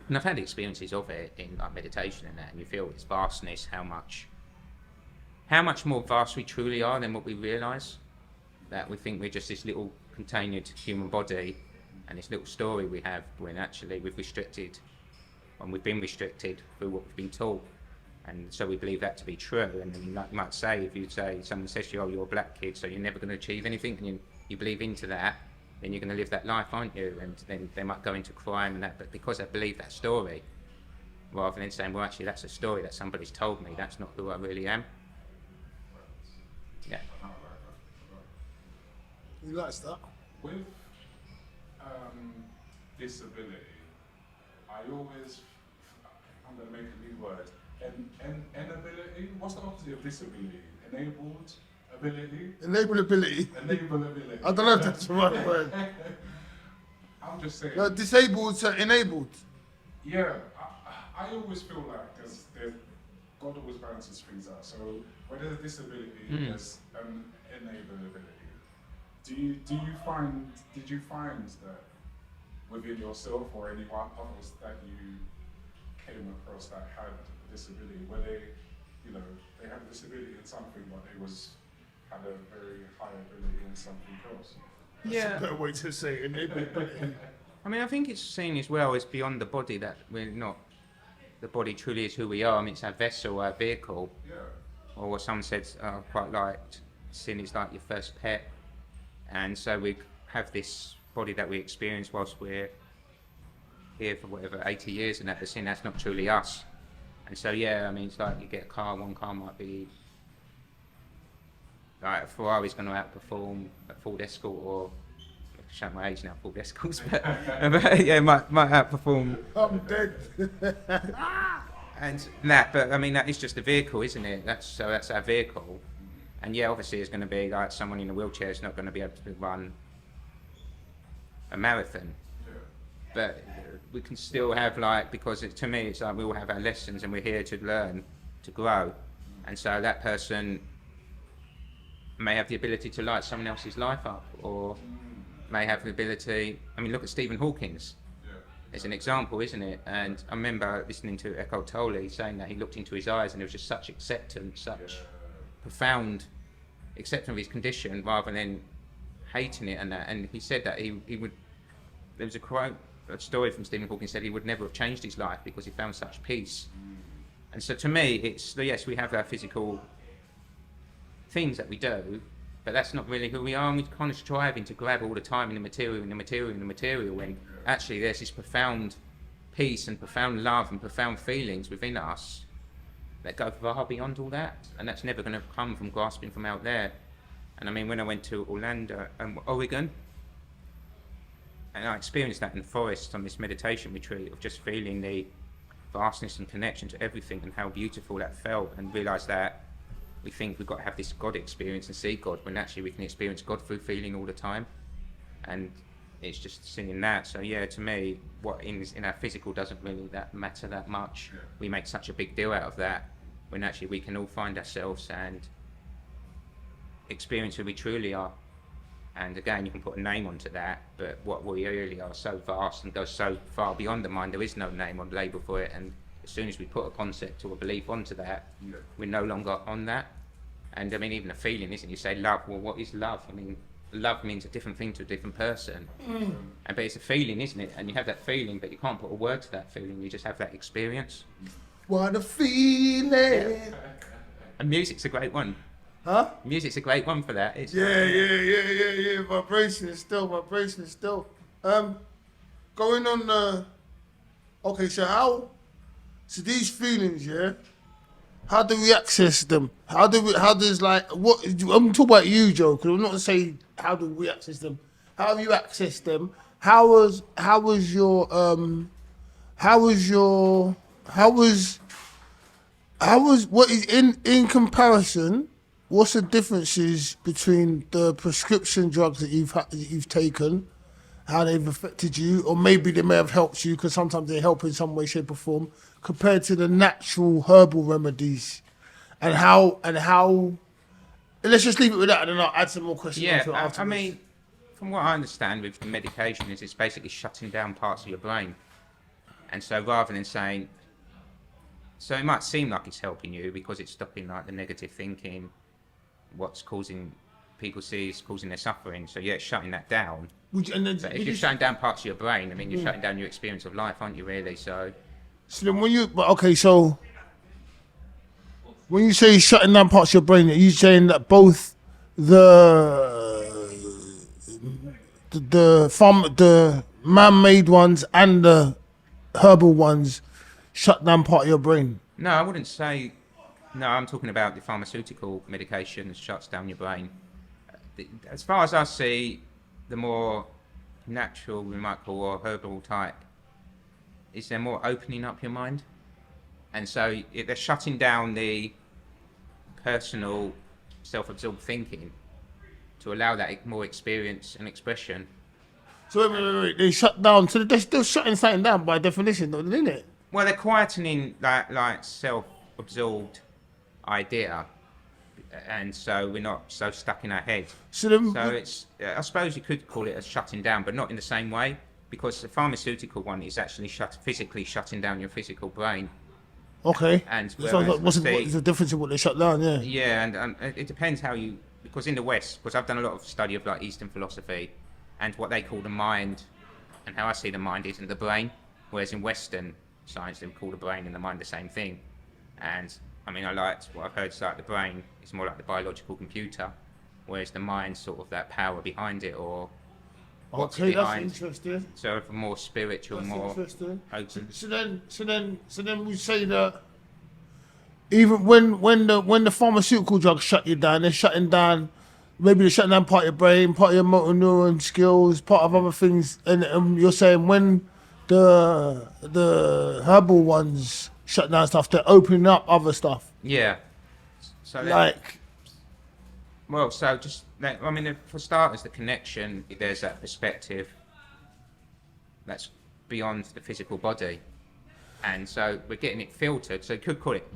And I've had experiences of it in, like, meditation and that, and you feel its vastness, how much more vast we truly are than what we realise. That we think we're just this little contained human body and this little story we have, when actually we've been restricted through what we've been taught. And so we believe that to be true. And then, like you might say, if someone says to you, oh, you're a black kid, so you're never going to achieve anything, and you believe into that, then you're going to live that life, aren't you? And then they might go into crime and that, but because I believe that story, rather than saying, well, actually, that's a story that somebody's told me, that's not who I really am. Yeah. He likes that. With disability, I'm going to make a new word. Enability? What's the opposite of disability? Enabled ability? Enableability. Enableability. I don't know if that's the right word. I'm just saying. No, disabled to enabled. Yeah, I always feel like God always balances things out. So when there's a disability, there's enableability. Did you find that within yourself or anyone else that you came across that had a disability, where they had a disability in something, but they had a very high ability in something else? Yeah. That's a better way to say enableability. I mean, I think it's seen as well as beyond the body, that we're not, the body truly is who we are. I mean, it's our vessel, our vehicle. Yeah. Or what someone said, I quite liked, sin is like your first pet. And so we have this body that we experience whilst we're here for whatever, 80 years, and that the sin, that's not truly us. And so, yeah, I mean, it's like you get a car, one car might be, like a Ferrari's going to outperform a Ford Escort, or, I've shown my age now, Ford Escorts, but yeah, might outperform. I'm dead. And that, but I mean, that is just a vehicle, isn't it? That's our vehicle. And yeah, obviously it's going to be like someone in a wheelchair is not going to be able to run a marathon. But we can still have like, because to me it's like we all have our lessons and we're here to learn, to grow. And so that person may have the ability to light someone else's life up, or may have the ability, I mean, look at Stephen Hawking's. It's an example, isn't it? And I remember listening to Eckhart Tolle saying that he looked into his eyes and there was just such acceptance, such profound acceptance of his condition rather than hating it and that. And he said that he would, there was a quote, a story from Stephen Hawking said he would never have changed his life because he found such peace. And so to me, it's, yes, we have our physical things that we do, but that's not really who we are, and we're kind of striving to grab all the time in the material, when actually there's this profound peace and profound love and profound feelings within us that go far beyond all that, and that's never going to come from grasping from out there. And I mean, when I went to Oregon, and I experienced that in the forest on this meditation retreat of just feeling the vastness and connection to everything and how beautiful that felt, and realised that we think we've got to have this God experience and see God, when actually we can experience God through feeling all the time. And it's just seeing that. So yeah, to me, what in our physical doesn't really matter that much. We make such a big deal out of that, when actually we can all find ourselves and experience who we truly are. And again, you can put a name onto that, but what we really are so vast and goes so far beyond the mind, there is no name or label for it. And as soon as we put a concept or a belief onto that, we're no longer on that. And I mean, even a feeling, isn't it? You say love, well, what is love? I mean, love means a different thing to a different person. But it's a feeling, isn't it? And you have that feeling, but you can't put a word to that feeling, you just have that experience. What a feeling. Yeah. And music's a great one. Huh? Music's a great one for that. It's Yeah. Vibration is still. Going on okay, so these feelings, yeah? How do we access them? How does like, what, I'm talking about you, Joe, because I'm not saying how do we access them. How have you accessed them? What is in comparison, what's the differences between the prescription drugs that you've taken, how they've affected you, or maybe they may have helped you because sometimes they help in some way, shape or form, compared to the natural herbal remedies, and how let's just leave it with that and then I'll add some more questions onto it afterwards. I mean, from what I understand with the medication is it's basically shutting down parts of your brain. And so rather than saying, so it might seem like it's helping you because it's stopping like the negative thinking, what's causing people see is causing their suffering. So yeah, it's shutting that down. But if you're shutting down parts of your brain, I mean, you're shutting down your experience of life, aren't you, really? So then when you say shutting down parts of your brain, are you saying that both the man-made ones and the herbal ones shut down part of your brain? No, I wouldn't say. No, I'm talking about the pharmaceutical medication that shuts down your brain. As far as I see, the more natural, we might call, or herbal type, is they're more opening up your mind. And so they're shutting down the personal, self-absorbed thinking to allow that more experience and expression. So wait, they shut down, so they're still shutting something down by definition, though, isn't it? Well, they're quietening that like self-absorbed idea, and so we're not so stuck in our head. So it's, I suppose you could call it a shutting down, but not in the same way, because the pharmaceutical one is actually physically shutting down your physical brain. Okay. And what's the difference in what they shut down? Yeah. Yeah, and it depends how you, because in the West, because I've done a lot of study of like Eastern philosophy, and what they call the mind, and how I see the mind isn't the brain, whereas in Western science they call the brain and the mind the same thing. And I mean, I liked what I've heard is like the brain is more like the biological computer, whereas the mind sort of that power behind it, or what's behind. That's interesting. So more spiritual, that's more interesting. Open. So then we say that even when the pharmaceutical drugs shut you down, they're shutting down. Maybe they're shutting down part of your brain, part of your motor neuron skills, part of other things. And you're saying when the herbal ones shut down stuff, they're opening up other stuff. Yeah. So like Well, so just, I mean, for starters, the connection, there's that perspective that's beyond the physical body. And so we're getting it filtered. So you could call it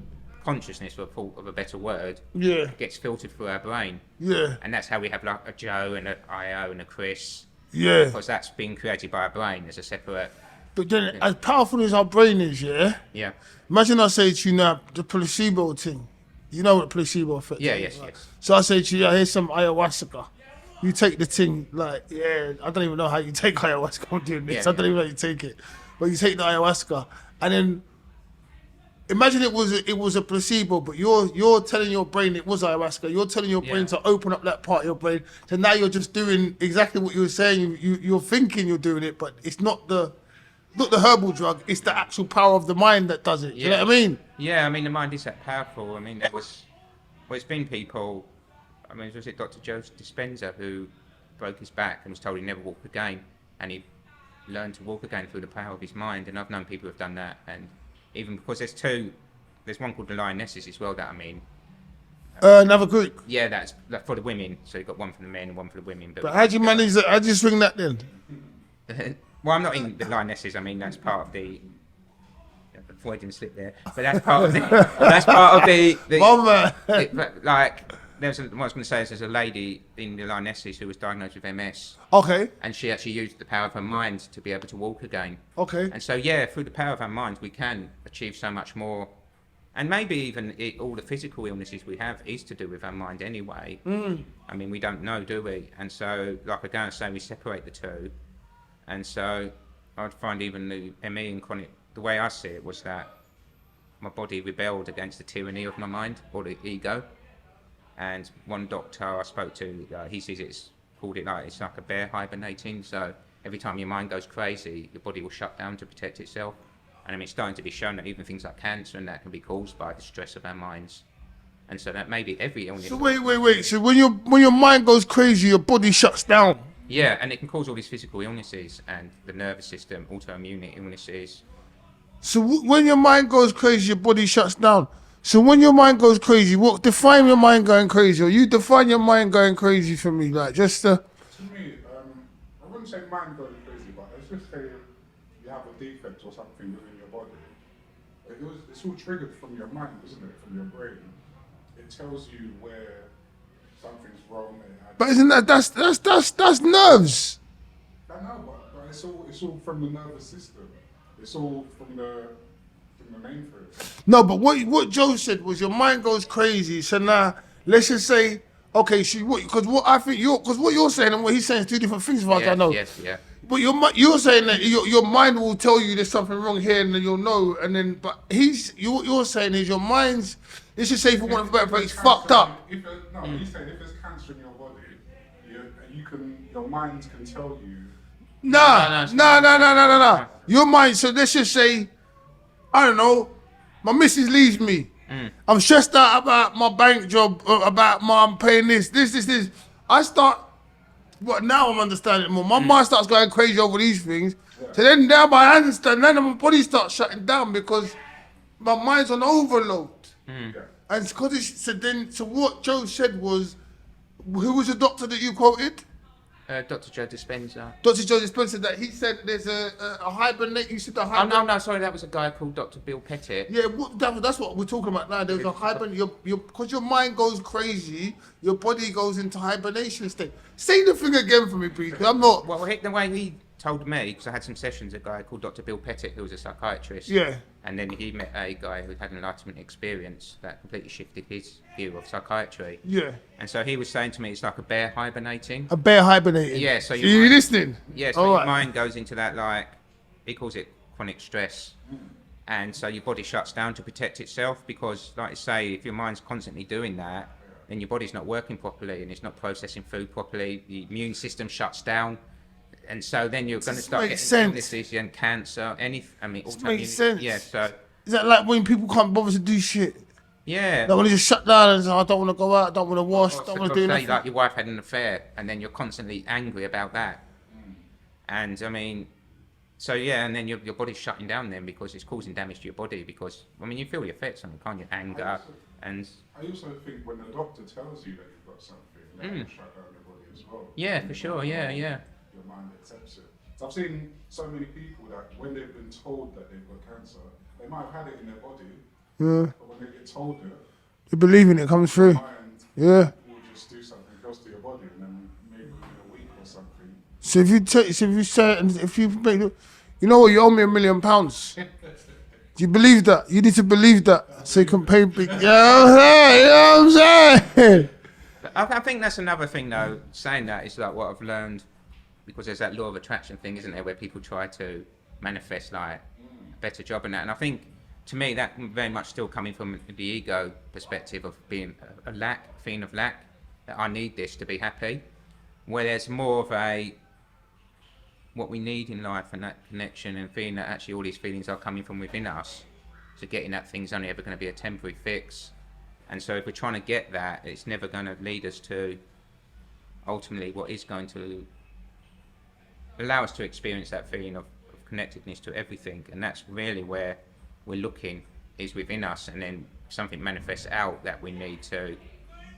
consciousness, for fault of a better word. Yeah. It gets filtered through our brain. Yeah. And that's how we have like a Joe and an Ayo and a Chris. Yeah. Because that's been created by our brain as a separate. But then, as powerful as our brain is, yeah. Yeah. Imagine I say to you now, the placebo thing. You know what placebo effect Yeah, is? yes, Right? yes. So I say to you, yeah, here's some ayahuasca. You take the thing, like, yeah, I don't even know how you take ayahuasca. I'm doing this. Yeah, I don't even know how you take it. But you take the ayahuasca, and then imagine it was a placebo, but you're telling your brain it was ayahuasca. You're telling your brain to open up that part of your brain. So now you're just doing exactly what you were saying. You're thinking you're doing it, but it's not the herbal drug. It's the actual power of the mind that does it. You know what I mean? Yeah, I mean, the mind is that powerful. I mean, it's been people, I mean, was it Dr. Joe Dispenza who broke his back and was told he'd never walk again, and he learned to walk again through the power of his mind, and I've known people who've done that, and even because there's one called the Lionesses as well that I mean. Another group. Yeah, that's for the women, so you've got one for the men and one for the women. But how do you manage that? How do you swing that then? Well, I'm not in the Lionesses, I mean, that's part of the Freudian slip there, but that's part of the Mama. like, what I was going to say is there's a lady in the Lionesses who was diagnosed with MS. Okay. And she actually used the power of her mind to be able to walk again. Okay. And so, yeah, through the power of our minds, we can achieve so much more. And maybe even all the physical illnesses we have is to do with our mind anyway. I mean, we don't know, do we? And so, like I go and say, we separate the two. And so, I'd find even the ME and chronic, the way I see it was that my body rebelled against the tyranny of my mind, or the ego. And one doctor I spoke to, he says it's like a bear hibernating. So every time your mind goes crazy, your body will shut down to protect itself. And I mean, it's starting to be shown that even things like cancer and that can be caused by the stress of our minds. And so that maybe every illness. So wait. So when your mind goes crazy, your body shuts down. Yeah, and it can cause all these physical illnesses and the nervous system, autoimmune illnesses. So when your mind goes crazy, your body shuts down. So when your mind goes crazy, what define your mind going crazy? Or you define your mind going crazy for me, like just To me, I wouldn't say mind going crazy, but let's just say you have a defect or something within your body. It's all triggered from your mind, isn't it? From your brain. It tells you where something's wrong. But isn't that's nerves? I know, but it's all from the nervous system. It's all from the main fruit. No, but what Joe said was your mind goes crazy. So now let's just say, okay, because what you're saying and what he's saying is two different things. As far as I know. Yes, yeah. But you're saying that your mind will tell you there's something wrong here, and then you'll know. And then, but what you're saying is your mind's. Let's just say, for one of a better phrase, fucked up. He's saying if there's cancer in your body, your mind can tell you. No. Your mind. So let's just say, I don't know, my missus leaves me. I'm stressed out about my bank job, about I'm paying this. I start. What now? I'm understanding it more. My mind starts going crazy over these things. Yeah. So then now I understand. Then my body starts shutting down because my mind's on overload. And it's because so what Joe said was, who was the doctor that you quoted? Dr. Joe Dispenza. Dr. Joe Dispenza, that he said there's a hibernate. You said the hibernate. Oh no, sorry, that was a guy called Dr. Bill Pettit. Yeah, that's what we're talking about now. There's a hibernate. Because your mind goes crazy, your body goes into hibernation state. Say the thing again for me, please. Because I'm not. Well, the way he told me, because I had some sessions, a guy called Dr. Bill Pettit, who was a psychiatrist. Yeah. And then he met a guy who had an enlightenment experience that completely shifted his view of psychiatry. Yeah. And so he was saying to me, it's like a bear hibernating. A bear hibernating. Yeah. So you're listening. Yeah. So your mind goes into that, like, he calls it chronic stress. And so your body shuts down to protect itself because, like I say, if your mind's constantly doing that, then your body's not working properly and it's not processing food properly. The immune system shuts down. And so then you're going to start getting illnesses and cancer, It makes sense. Yeah, so... Is that like when people can't bother to do shit? Yeah. Like when they just shut down and say, I don't want to go out, don't want to wash, don't want to do nothing. Like your wife had an affair and then you're constantly angry about that. And I mean, so yeah, and then your body's shutting down then because it's causing damage to your body because, I mean, you feel the effects on it, can't you? Anger. I also think when the doctor tells you that you've got something, that will shut down your body as well. Yeah, for sure. Yeah. Your mind accepts it. So I've seen so many people that when they've been told that they've got cancer, they might have had it in their body, but when they get told it, You believe in it comes through. your mind Yeah. will just do something else to your body, and then maybe within a week or something. So if you make, you know what, you owe me £1 million. Do you believe that? You need to believe that so you can pay big. You know what I'm saying? But I think that's another thing, though. Saying that is like what I've learned, because there's that law of attraction thing, isn't there, where people try to manifest like a better job and that. And I think, to me, that very much still coming from the ego perspective of being a lack, feeling of lack, that I need this to be happy. Where there's more of a what we need in life, and that connection, and feeling that actually all these feelings are coming from within us. So getting that thing's only ever going to be a temporary fix. And so if we're trying to get that, it's never going to lead us to ultimately what is going to allow us to experience that feeling of connectedness to everything. And that's really where we're looking, is within us, and then something manifests out that we need to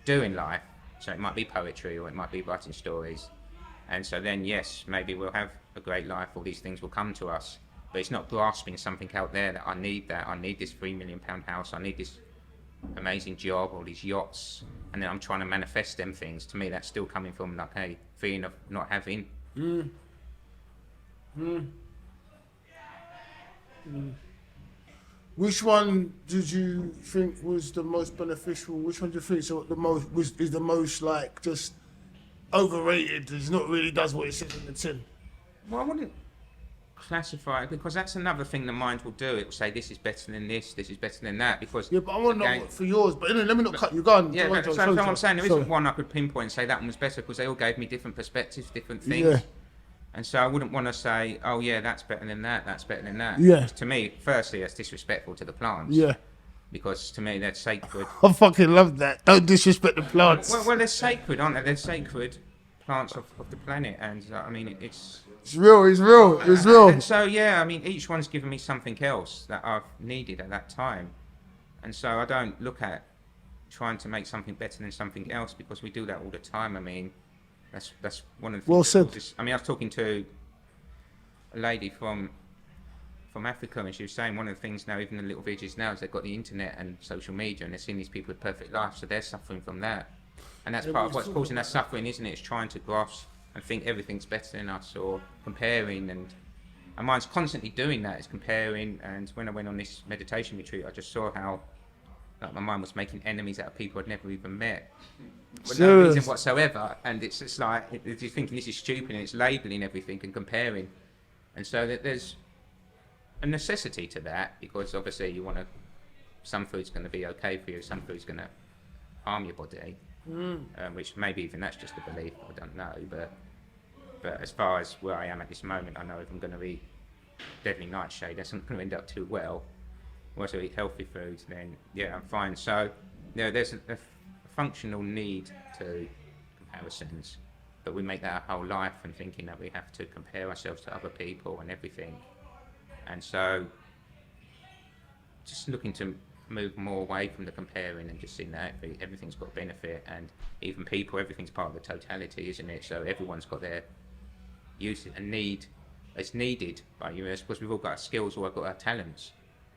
do in life. So it might be poetry, or it might be writing stories. And so then, yes, maybe we'll have a great life, all these things will come to us. But it's not grasping something out there that I need this £3 million house, I need this amazing job, or these yachts, and then I'm trying to manifest them things. To me, that's still coming from like a feeling of not having. Which one did you think was the most beneficial? Which one do you think is the most like just overrated? It's not really does what it says in the tin. Well, I wouldn't classify it, because that's another thing the mind will do. It will say this is better than this is better than that, because Yeah, but I want to know what for yours. But anyway, let me not cut you. Go on. Yeah, Go on, that's Joe, what I'm saying. There sorry. isn't one I could pinpoint and say that one was better, because they all gave me different perspectives, different things. Yeah. And so I wouldn't want to say, oh yeah, that's better than that, that's better than that. Yeah. To me, firstly, that's disrespectful to the plants. Yeah. Because to me, they're sacred. I fucking love that. Don't disrespect the plants. Well, they're sacred, aren't they? They're sacred plants of the planet. And I mean, it's real. It's real. And so, yeah, I mean, each one's given me something else that I've needed at that time. And so I don't look at trying to make something better than something else, because we do that all the time. I mean, that's one of the things. Well said. I mean, I was talking to a lady from Africa, and she was saying one of the things now, even the little villages now, is they've got the internet and social media, and they're seeing these people with perfect lives, so they're suffering from that. And that's part of what's causing that suffering, isn't it? It's trying to grasp and think everything's better than us, or comparing, and our mind's constantly doing that. It's comparing. And when I went on this meditation retreat, I just saw how like my mind was making enemies out of people I'd never even met, for no reason whatsoever. And it's just like, you're thinking this is stupid, and it's labelling everything and comparing. And so that there's a necessity to that, because obviously you want to, some food's going to be okay for you, some food's going to harm your body, which maybe even that's just a belief, I don't know. But as far as where I am at this moment, I know if I'm going to eat deadly nightshade, that's not going to end up too well. Once I eat healthy foods, then yeah, I'm fine. So, you know, there's a functional need to comparisons, but we make that our whole life, and thinking that we have to compare ourselves to other people and everything. And so, just looking to move more away from the comparing, and just seeing that everything's got a benefit, and even people, everything's part of the totality, isn't it? So everyone's got their use and need. It's needed by you, because we've all got our skills, or we've got our talents.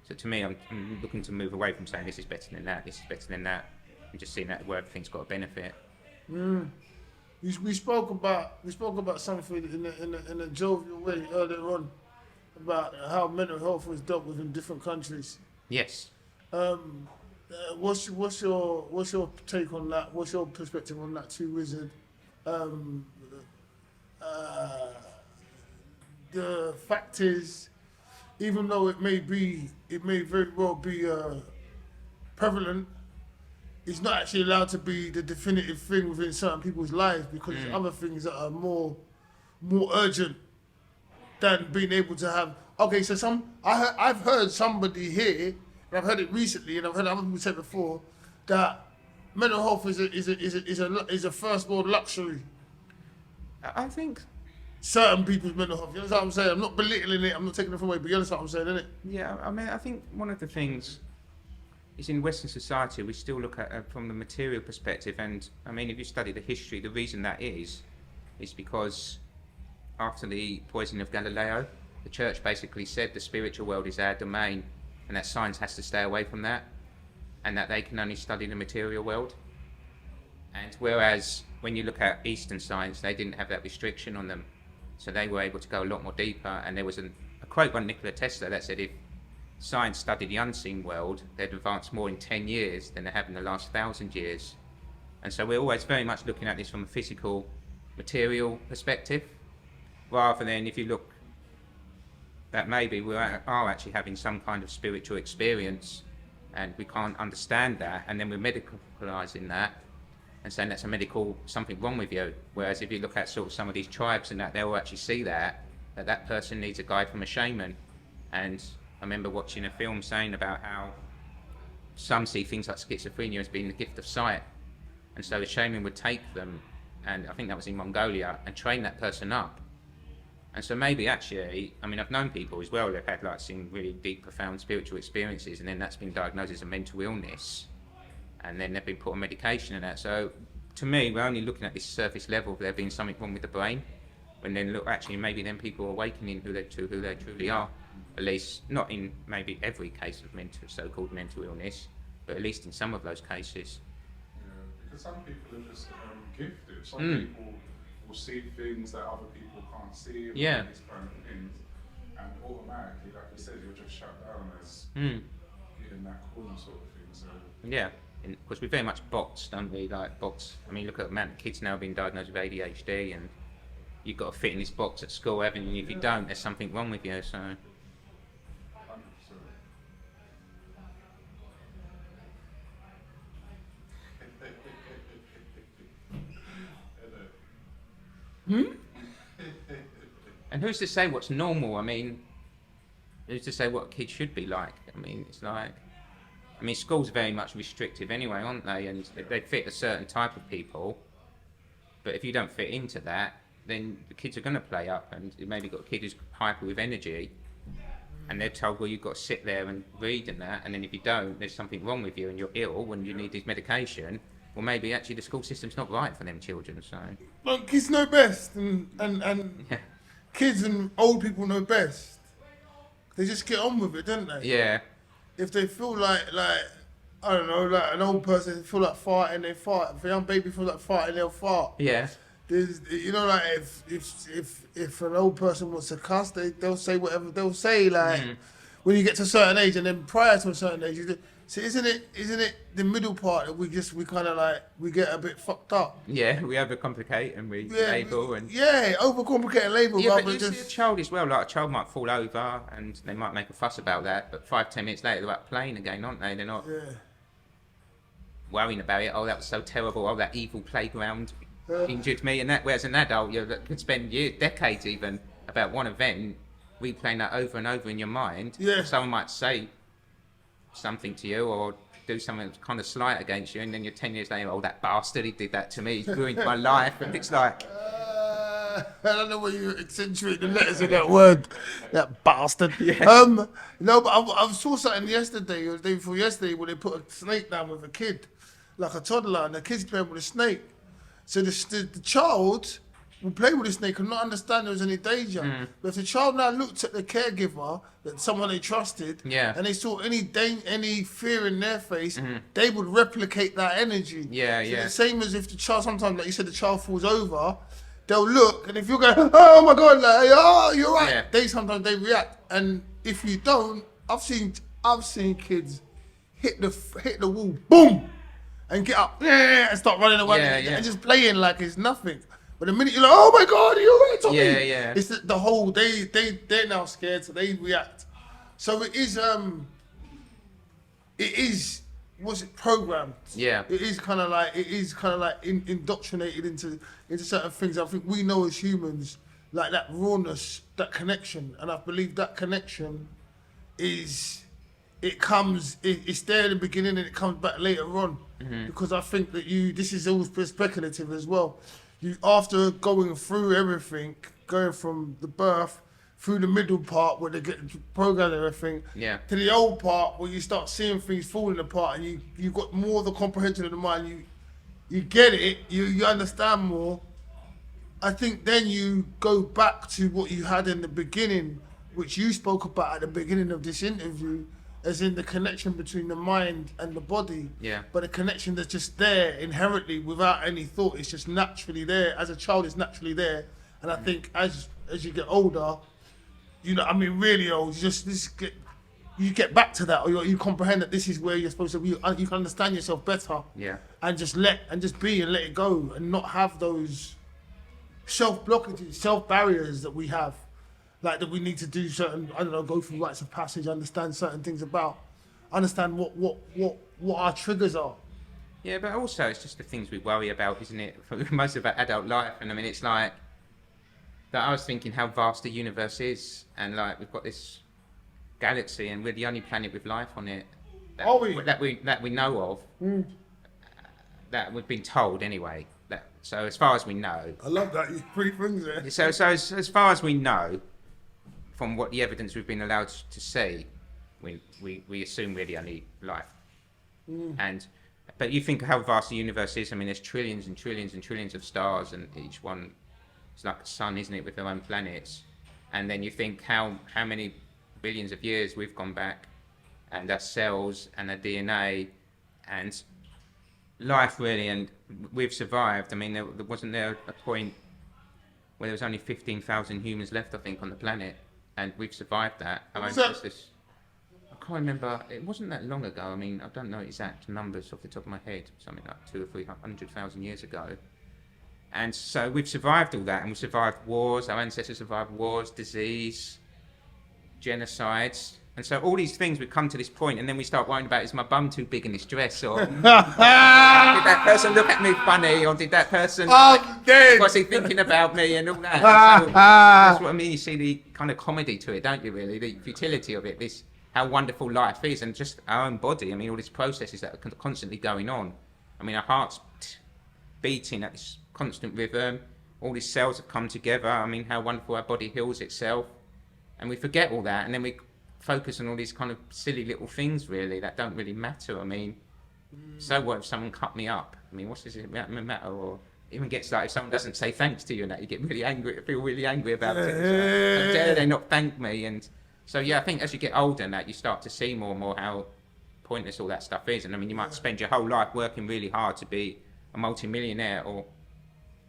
So to me, I'm looking to move away from saying this is better than that, this is better than that, and just seeing that where everything's got a benefit. We spoke about something in a jovial way earlier on, about how mental health was dealt with in different countries. Yes. What's your take on that? What's your perspective on that too, Wizard? The fact is, even though it may very well be prevalent, it's not actually allowed to be the definitive thing within certain people's lives, because there's other things that are more urgent than being able to have. Okay, so I've heard somebody here, and I've heard it recently, and I've heard other people say before, that mental health is a first world luxury. I think Certain people's mental health. You understand what I'm saying? I'm not belittling it. I'm not taking it from away, but you understand what I'm saying, innit? Yeah, I mean, I think one of the things is in Western society we still look at it from the material perspective, and I mean, if you study the history, the reason that is because after the poisoning of Galileo, the church basically said the spiritual world is our domain, and that science has to stay away from that, and that they can only study the material world. And whereas when you look at Eastern science, they didn't have that restriction on them, so they were able to go a lot more deeper. And there was a quote by Nikola Tesla that said if science studied the unseen world, they'd advance more in 10 years than they have in the last 1,000 years. And so we're always very much looking at this from a physical, material perspective, rather than if you look that maybe we are actually having some kind of spiritual experience and we can't understand that, and then we're medicalising that and saying that's a medical, something wrong with you. Whereas if you look at sort of some of these tribes and that, they'll actually see that person needs a guide from a shaman. And I remember watching a film saying about how some see things like schizophrenia as being the gift of sight. And so the shaman would take them, and I think that was in Mongolia, and train that person up. And so maybe actually, I mean, I've known people as well, they've had like some really deep, profound spiritual experiences, and then that's been diagnosed as a mental illness. And then they've been put on medication and that. So to me, we're only looking at this surface level of there being something wrong with the brain. When then look, actually, maybe then people are awakening who they truly are. At least, not in maybe every case of so-called mental illness, but at least in some of those cases. Yeah, because some people are just gifted. Some people will see things that other people can't see. Yeah. These kind of things, and automatically, like you said, you're just shut down as in that corner sort of thing. So yeah, because we very much box, don't we? Like box. I mean, look at the amount of kids now being diagnosed with ADHD, and you've got to fit in this box at school, haven't you? If you don't, there's something wrong with you. So. 100%. And who's to say what's normal? I mean, who's to say what a kid should be like? I mean, it's like, I mean, schools are very much restrictive anyway, aren't they? And they fit a certain type of people. But if you don't fit into that, then the kids are going to play up. And you maybe got a kid who's hyper with energy, and they're told, well, you've got to sit there and read and that. And then if you don't, there's something wrong with you and you're ill when you need this medication. Well, maybe actually the school system's not right for them children. So. Well, kids know best, and Yeah. kids and old people know best. They just get on with it, don't they? Yeah. If they feel like I don't know, like an old person feel like farting, they fart. If a young baby feels like farting, they'll fart. Yeah. There's, you know, like if an old person wants to cuss, they'll say whatever they'll say. Like when you get to a certain age, and then prior to a certain age, so isn't it the middle part that we kind of like we get a bit fucked up? Yeah, we overcomplicate and we label and overcomplicate and label. yeah, rather but you than see a child as well. Like a child might fall over and they might make a fuss about that, but 5-10 minutes later they're out playing again, aren't they? They're not worrying about it. Oh, that was so terrible. Oh, that evil playground injured me, and that. Whereas an adult, you could spend years, decades even, about one event, replaying that over and over in your mind. Yeah. Someone might say something to you or do something that's kind of slight against you, and then you're 10 years later, oh, that bastard, he did that to me, he ruined my life. And it's like, I don't know why you accentuate the letters of that word, that bastard. Yeah. No, but I saw something yesterday, or the day before yesterday, where they put a snake down with a kid, like a toddler, and the kid's playing with a snake. So the child will play with the snake and not understand there was any danger. But if the child now looked at the caregiver, that someone they trusted, and they saw any fear in their face, they would replicate that energy. So the same as if the child, sometimes, like you said, the child falls over, they'll look, and if you're going, oh my God, like, oh, you're right, they react. And if you don't, I've seen kids hit the wall, boom, and get up, and start running away, and just playing like it's nothing. But the minute you're like, oh my God, you're right, Tommy. It's the whole, they're now scared, so they react. So it is, was it programmed? It is kind of like indoctrinated into certain things. I think we know as humans, like that rawness, that connection, and I believe that connection it's there in the beginning and it comes back later on. Because I think that this is all speculative as well. You, after going through everything, going from the birth through the middle part where they get programmed and everything, Yeah. to the old part where you start seeing things falling apart and you've got more of the comprehension of the mind, you get it, you understand more. I think then you go back to what you had in the beginning, which you spoke about at the beginning of this interview, as in the connection between the mind and the body. Yeah. But a connection that's just there inherently without any thought. It's just naturally there. As a child, it's naturally there. And I think as you get older, you know, I mean, really old, you get back to that, or you comprehend that this is where you're supposed to be. You can understand yourself better. Yeah. And just be and let it go, and not have those self-blockages, self-barriers that we have. Like that we need to do certain, I don't know, go through rites of passage, understand certain things understand what our triggers are. Yeah, but also it's just the things we worry about, isn't it? For most of our adult life. And I mean, it's like that I was thinking how vast the universe is, and like we've got this galaxy, and we're the only planet with life on it. Are we? That we know of. That we've been told anyway. So as far as we know. I love that. You three things there. So as far as we know, from what the evidence we've been allowed to see, we assume we're the only life. But you think how vast the universe is. I mean, there's trillions and trillions and trillions of stars, and each one is like a sun, isn't it, with their own planets. And then you think how many billions of years we've gone back, and our cells and our DNA and life really, and we've survived. I mean, there wasn't there a point where there was only 15,000 humans left, I think, on the planet, and we've survived that. I can't remember. It wasn't that long ago. I mean, I don't know exact numbers off the top of my head. Something like 200,000 or 300,000 years ago. And so we've survived all that, and we've survived wars. Our ancestors survived wars, disease, genocides. And so all these things, we come to this point, and then we start worrying about, is my bum too big in this dress? Or did that person look at me funny? Or did that person, was he thinking about me and all that? So that's what I mean. You see the kind of comedy to it, don't you, really? The futility of it, this how wonderful life is, and just our own body. I mean, all these processes that are constantly going on. I mean, our heart's beating at this constant rhythm. All these cells have come together. I mean, how wonderful our body heals itself. And we forget all that, and then we focus on all these kind of silly little things, really, that don't really matter. I mean, so what if someone cut me up? I mean, what's this matter? Or even gets like, if someone doesn't say thanks to you and that, you get really angry, feel really angry about it. How dare they not thank me? And so, yeah, I think as you get older and that, you start to see more and more how pointless all that stuff is. And I mean, you might spend your whole life working really hard to be a multi-millionaire or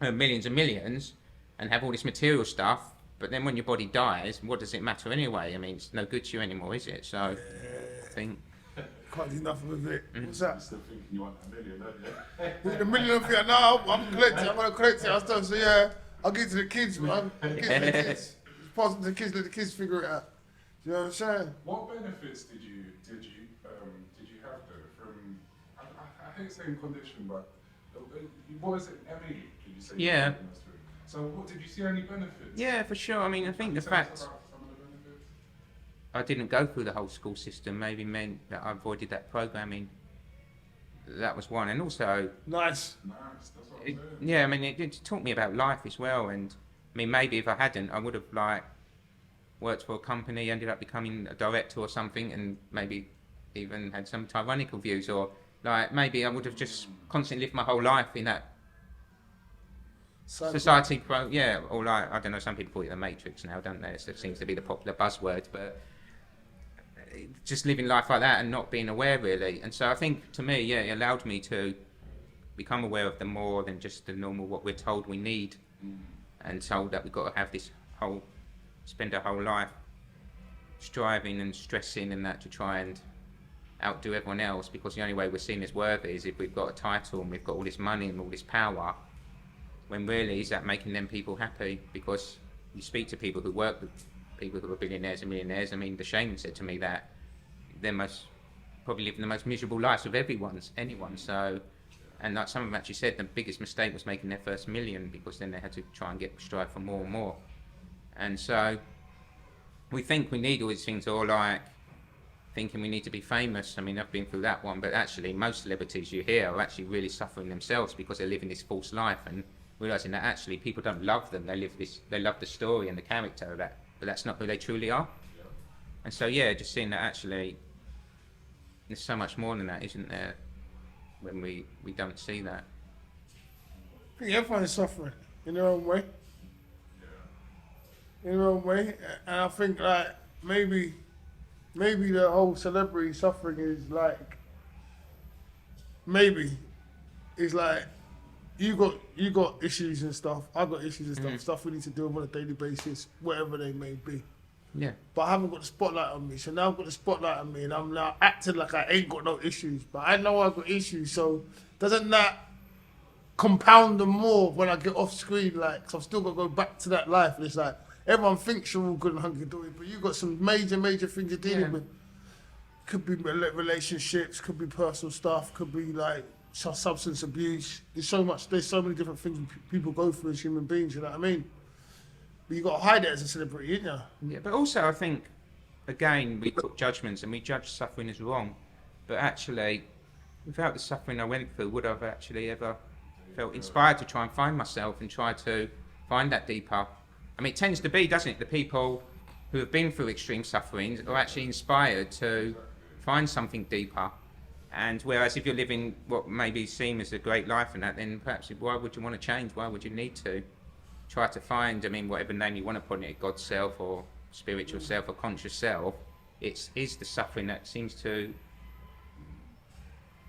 millions and millions and have all this material stuff. But then when your body dies, what does it matter anyway? I mean, it's no good to you anymore, is it? So, I think... Can't do nothing with it. What's that? You're still thinking you want $1 million, don't you? With the million of it, no, I'm collecting. I'm gonna collect it. I stuff. So yeah, I'll give it to the kids, man. Kids. Pass it to the kids. Let the kids figure it out. You know what I'm saying? What benefits did you have though from? I hate saying condition, but what is it? ME? Did you say? Yeah. So, what did you see any benefits? Yeah, for sure. I mean, I think the fact I didn't go through the whole school system maybe meant that I avoided that programming. That was one, and also Nice. That's what I'm saying. yeah, I mean, it taught me about life as well. And I mean, maybe if I hadn't, I would have like worked for a company, ended up becoming a director or something, and maybe even had some tyrannical views, or like maybe I would have just constantly lived my whole life in that society, or like, I don't know, some people call it the Matrix now, don't they? It seems to be the popular buzzword, but just living life like that and not being aware, really. And so I think, to me, yeah, it allowed me to become aware of the more than just the normal, what we're told we need, and told that we've got to have this spend our whole life striving and stressing and that to try and outdo everyone else, because the only way we're seen as worthy is if we've got a title and we've got all this money and all this power. When really, is that making them people happy? Because you speak to people who work with people who are billionaires and millionaires. I mean, the Shaman said to me that they're probably living the most miserable lives of anyone. So, and like some of them actually said, the biggest mistake was making their first million, because then they had to try and strive for more and more. And so, we think we need all these things, or like thinking we need to be famous. I mean, I've been through that one, but actually, most celebrities you hear are actually really suffering themselves because they're living this false life and realizing that actually people don't love them. They love the story and the character that but that's not who they truly are. And so, yeah, just seeing that actually there's so much more than that, isn't there, when we don't see that. I think everyone's suffering in their own way. In their own way. And I think, like, maybe the whole celebrity suffering is like, maybe it's like you got issues and stuff, I got issues and stuff we need to deal with on a daily basis, whatever they may be. Yeah. But I haven't got the spotlight on me, so now I've got the spotlight on me, and I'm now acting like I ain't got no issues. But I know I've got issues, so doesn't that compound them more when I get off screen? Like, cause I've still got to go back to that life, and it's like everyone thinks you're all good and hunky-dory, but you've got some major things you're dealing with. Could be relationships, could be personal stuff, could be like substance abuse. There's so many different things people go through as human beings, you know what I mean? But you got to hide it as a celebrity, ain't you? Yeah, but also I think, again, we put judgments and we judge suffering as wrong. But actually, without the suffering I went through, would I have actually ever felt inspired to try and find myself and try to find that deeper? I mean, it tends to be, doesn't it, the people who have been through extreme suffering are actually inspired to find something deeper. And whereas if you're living what maybe seem as a great life and that, then perhaps why would you want to change? Why would you need to? Try to find, I mean, whatever name you want to put on it, God's self or spiritual self or conscious self, is the suffering that seems to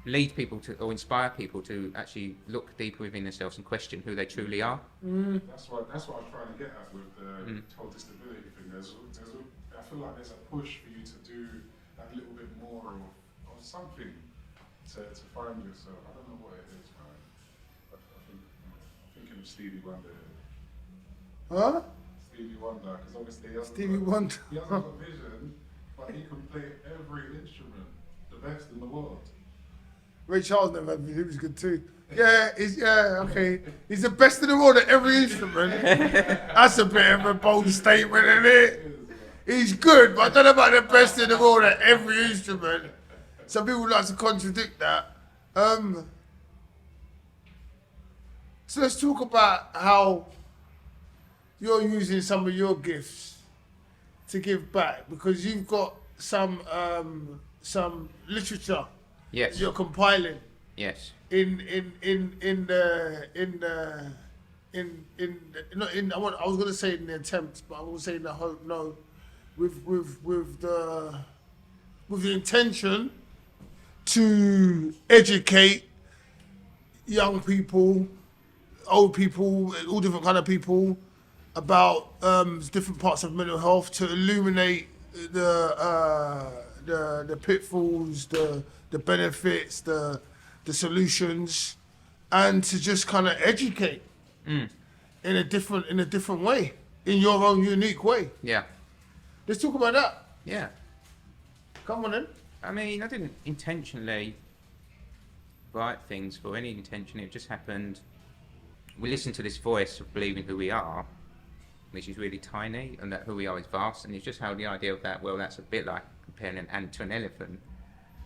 lead people to, or inspire people to actually look deeper within themselves and question who they truly are. That's what I was trying to get at with the whole disability thing. I feel like there's a push for you to do that little bit more of something to find yourself. I don't know what it is, man. I'm thinking of Stevie Wonder. Huh? Stevie Wonder, because obviously he hasn't got vision, but he can play every instrument, the best in the world. Ray Charles never had vision, he was good too. Yeah, okay. He's the best in the world at every instrument. That's a bit of a bold statement, isn't it? He's good, but I don't know about the best in the world at every instrument. Some people like to contradict that. So let's talk about how you're using some of your gifts to give back, because you've got some literature. Yes. You're compiling. Yes. I was gonna say in the attempts, but I was saying the hope. No, with the intention to educate young people, old people, all different kind of people about different parts of mental health, to illuminate the pitfalls, the benefits, the solutions, and to just kind of educate in a different way, in your own unique way. Yeah. Let's talk about that. Yeah. Come on in. I mean, I didn't intentionally write things for any intention. It just happened. We listen to this voice of believing who we are, which is really tiny, and that who we are is vast. And it's just how the idea of that, well, that's a bit like comparing an ant to an elephant,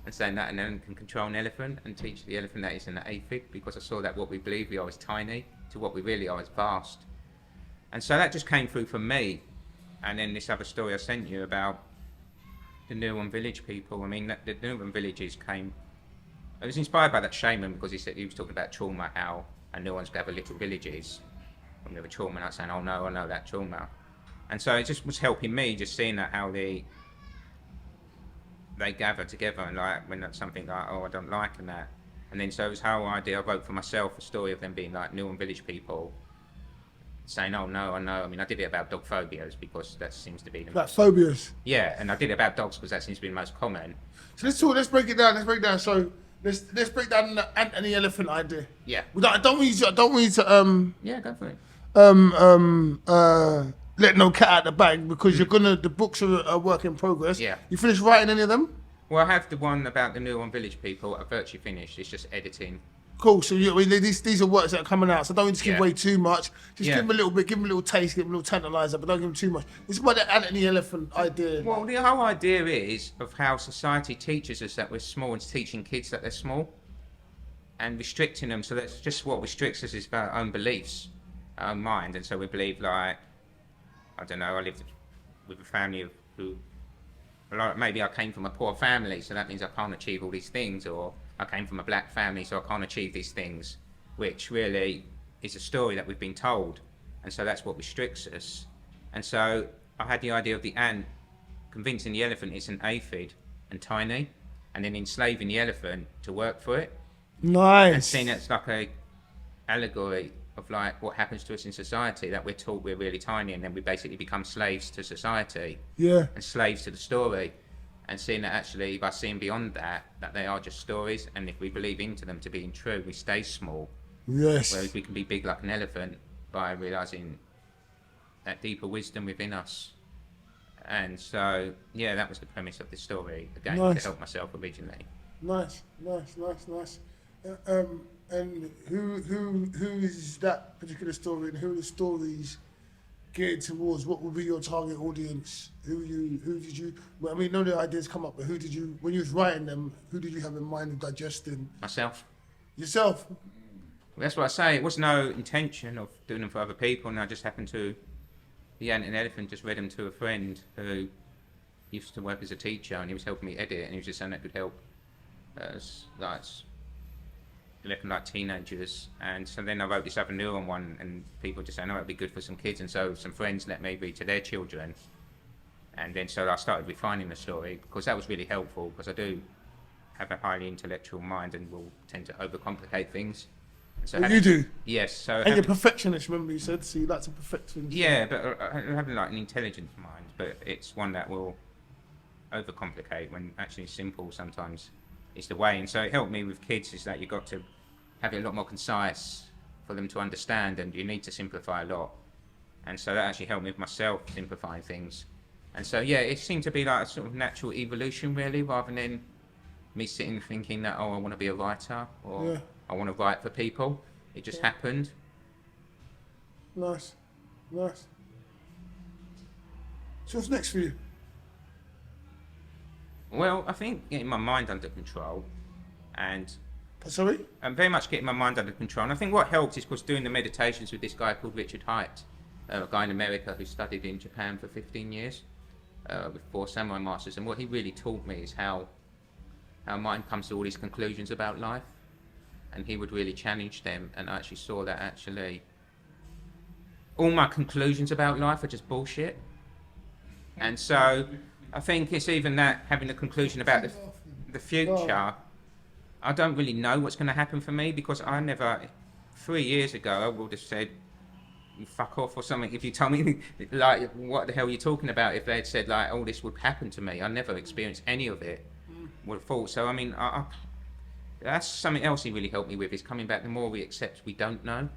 and saying that an ant can control an elephant and teach the elephant that it's an aphid, because I saw that what we believe we are is tiny to what we really are is vast. And so that just came through for me. And then this other story I sent you about the Neuron Village people. I mean, the Neuron Villages came, I was inspired by that shaman, because he was talking about trauma, how neurons gather little villages when there were trauma, and I was saying, oh no, I know that trauma. And so it just was helping me, just seeing that how they gather together, and like when that's something like, oh, I don't like, and that. And then so it was how I wrote for myself a story of them being like Neuron Village people, saying, oh no, I know. I mean, I did it about dog phobias because that seems to be the most... phobias. Yeah, and I did it about dogs because that seems to be the most common. So let's break it down. So let's break down the ant and the elephant idea. Yeah. I don't want you to Yeah, go for it. let no cat out the bag, because the books are a work in progress. Yeah. You finished writing any of them? Well, I have the one about the Neuron Village people. I virtually finished. It's just editing. Cool. So these are works that are coming out. So don't just give away too much. Just Yeah. give them a little bit. Give them a little taste. Give them a little tantalizer, but don't give them too much. It's about the ant and the elephant idea. Well, the whole idea is of how society teaches us that we're small, and teaching kids that they're small, and restricting them. So that's just what restricts us is our own beliefs, our own mind. And so we believe, like, I don't know, I lived with a family who, like, maybe I came from a poor family, so that means I can't achieve all these things, or I came from a black family, so I can't achieve these things, which really is a story that we've been told, and so that's what restricts us. And so I had the idea of the ant convincing the elephant it's an aphid and tiny, and then enslaving the elephant to work for it, Nice. and seeing it's like a allegory of like what happens to us in society, that we're taught we're really tiny, and then we basically become slaves to society Yeah. and slaves to the story, and seeing that actually by seeing beyond that they are just stories, and if we believe into them to being true, we stay small, Yes. whereas we can be big like an elephant by realizing that deeper wisdom within us. And so yeah, that was the premise of this story, again, to Nice. help myself originally. Nice. And who is that particular story, and who are the stories geared towards? What would be your target audience? Who did you? Well, I mean, none of the ideas come up, but who did you, when you was writing them, who did you have in mind of digesting? Myself. Yourself. That's what I say. It was no intention of doing them for other people, and I just happened to. The Ant and Elephant just read them to a friend who used to work as a teacher, and he was helping me edit, and he was just saying that could help us, like teenagers. And so then I wrote this other neuron one, and people just saying, "Oh, it'd be good for some kids," and so some friends let me read to their children. And then so I started refining the story, because that was really helpful, because I do have a highly intellectual mind and will tend to overcomplicate things. So Well, you do. Yes. So And you're a perfectionist, remember you said, so you like to perfect things. yeah, but I have like an intelligent mind, but it's one that will overcomplicate when actually simple sometimes is the way. And so it helped me with kids, is that you've got to have it a lot more concise for them to understand, and you need to simplify a lot. And so that actually helped me with myself, simplifying things. And so yeah, it seemed to be like a sort of natural evolution really, rather than me sitting thinking that, oh, I want to be a writer, or Yeah. I want to write for people. It just happened. Nice. So what's next for you? Well, I think getting my mind under control, and Sorry? I'm very much getting my mind under control. And I think what helped is, because doing the meditations with this guy called Richard Haidt, a guy in America who studied in Japan for 15 years with 4 samurai masters. And what he really taught me is how mind comes to all these conclusions about life. And he would really challenge them, and I actually saw that actually all my conclusions about life are just bullshit. And so I think it's even that, having a conclusion about the future, I don't really know what's going to happen for me, because I never, 3 years ago, I would have said, fuck off or something, if you told me, like, what the hell are you talking about, if they had said, like, oh, this would happen to me. I never experienced any of it, would have thought. So, I mean, that's something else he really helped me with, is coming back, the more we accept we don't know.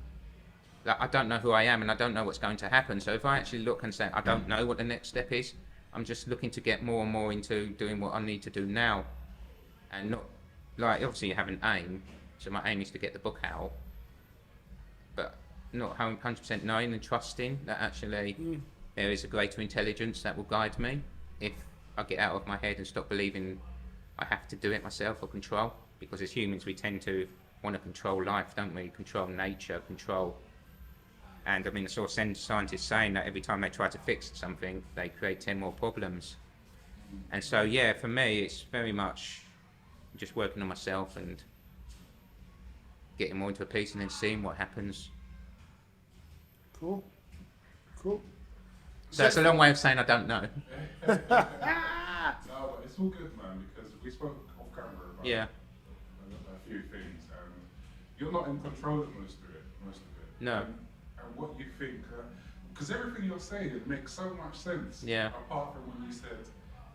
Like, I don't know who I am, and I don't know what's going to happen. So if I actually look and say, I don't know what the next step is, I'm just looking to get more and more into doing what I need to do now. And not, like, obviously you have an aim, so my aim is to get the book out, but not 100% knowing and trusting that actually there is a greater intelligence that will guide me if I get out of my head and stop believing I have to do it myself or control. Because as humans, we tend to want to control life, don't we? Control nature, control. And I mean, I saw scientists saying that every time they try to fix something, they create 10 more problems. And so, yeah, for me, it's very much just working on myself and getting more into a piece, and then seeing what happens. Cool. So that's a long way of saying I don't know. No, but it's all good, man, because we spoke off camera about Yeah. a few things, and you're not in control of most of it. No. And what you think, because everything you're saying, it makes so much sense. Yeah. Apart from when you said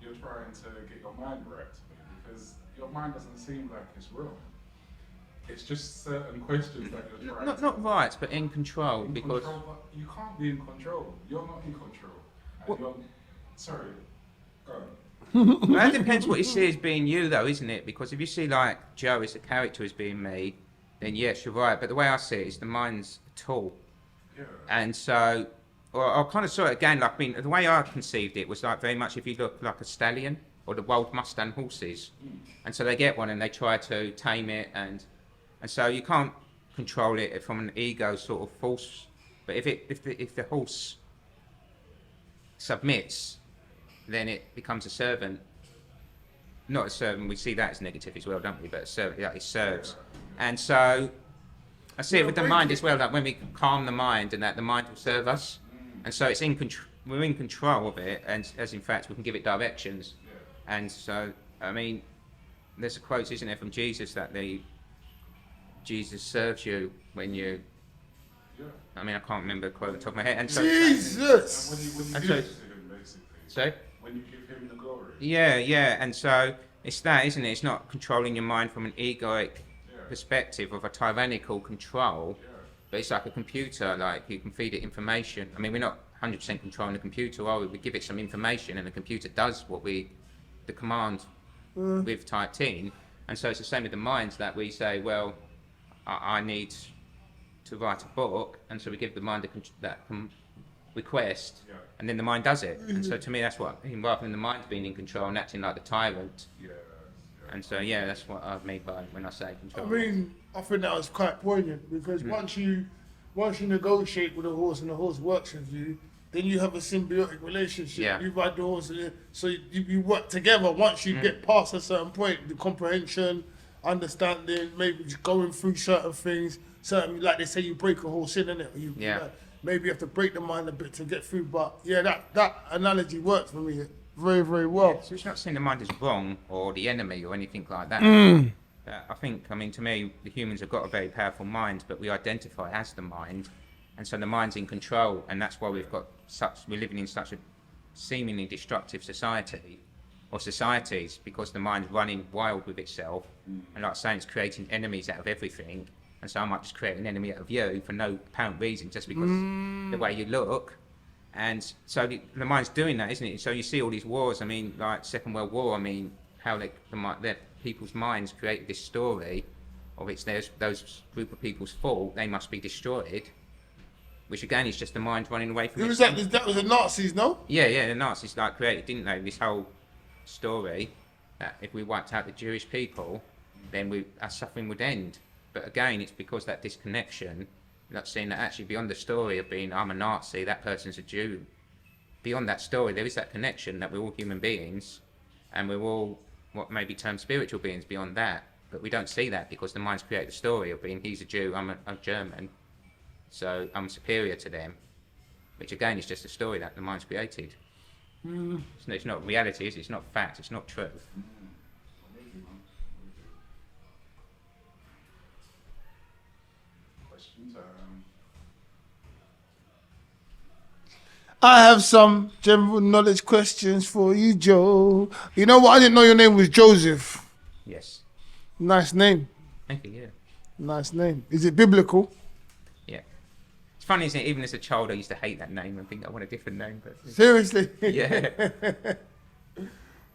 you're trying to get your mind right, because your mind doesn't seem like it's real. It's just certain questions that you're trying to... Not right, but in control, because... Control, but you can't be in control. You're not in control. And you're... Sorry. Go on. Well, that depends what you see as being you, though, isn't it? Because if you see, like, Joe as a character as being me, then yes, you're right. But the way I see it is the mind's a tool. Yeah. And so, or I kind of saw it again, like, I mean, the way I conceived it was like very much if you look like a stallion or the wild Mustang horses. And so they get one and they try to tame it, and so you can't control it from an ego sort of force. But if the horse submits, then it becomes a servant. Not a servant, we see that as negative as well, don't we? But a servant, yeah, it serves. And so I see it with the mind as well, like when we calm the mind and that the mind will serve us. And so it's we're in control of it, and as in fact we can give it directions. And so, I mean, there's a quote, isn't there, from Jesus that Jesus serves you when you. I mean, I can't remember the quote on the top of my head. And so, Jesus! When you And give so- it to him, basically. so When you give him the glory. yeah, and so it's that, isn't it? It's not controlling your mind from an egoic perspective of a tyrannical control, but it's like a computer. Like you can feed it information. I mean, we're not 100% controlling the computer, are we? We give it some information, and the computer does what the command we've typed in. And so it's the same with the minds that we say, well, I need to write a book, and so we give the mind that request, and then the mind does it. And so to me, that's what, rather than the mind being in control and acting like the tyrant. And so that's what I mean by when I say control. I mean, I think that was quite poignant because once you negotiate with a horse and the horse works with you, then you have a symbiotic relationship. Yeah. You ride the horse, so you work together. Once you get past a certain point, the comprehension, understanding, maybe just going through certain things. Certain, like they say, you break a horse in, innit? Maybe you have to break the mind a bit to get through. But that analogy works for me very, very well. So it's not saying the mind is wrong or the enemy or anything like that. I think, to me, the humans have got a very powerful mind, but we identify as the mind, and so the mind's in control, and that's why we're living in such a seemingly destructive society, or societies, because the mind's running wild with itself, and like saying, it's creating enemies out of everything, and so I might just create an enemy out of you for no apparent reason, just because the way you look. And so the mind's doing that, isn't it? So you see all these wars, like Second World War, how their people's minds created this story of it's those group of people's fault, they must be destroyed, which again is just the mind running away from it. That was the Nazis, no? Yeah, the Nazis created, didn't they, this whole story that if we wiped out the Jewish people, then our suffering would end. But again, it's because that disconnection, not seeing that actually beyond the story of being, I'm a Nazi, that person's a Jew. Beyond that story, there is that connection that we're all human beings, and we're all what may be termed spiritual beings beyond that. But we don't see that because the mind's created the story of being, he's a Jew, I'm a German, so I'm superior to them. Which again is just a story that the mind's created. It's not reality, is it? It's not fact, it's not truth. I have some general knowledge questions for you, Joe. You know what? I didn't know your name was Joseph. Yes. Nice name. Thank you, yeah. Nice name. Is it biblical? Yeah. It's funny, isn't it? Even as a child, I used to hate that name and think I want a different name. But Seriously? yeah.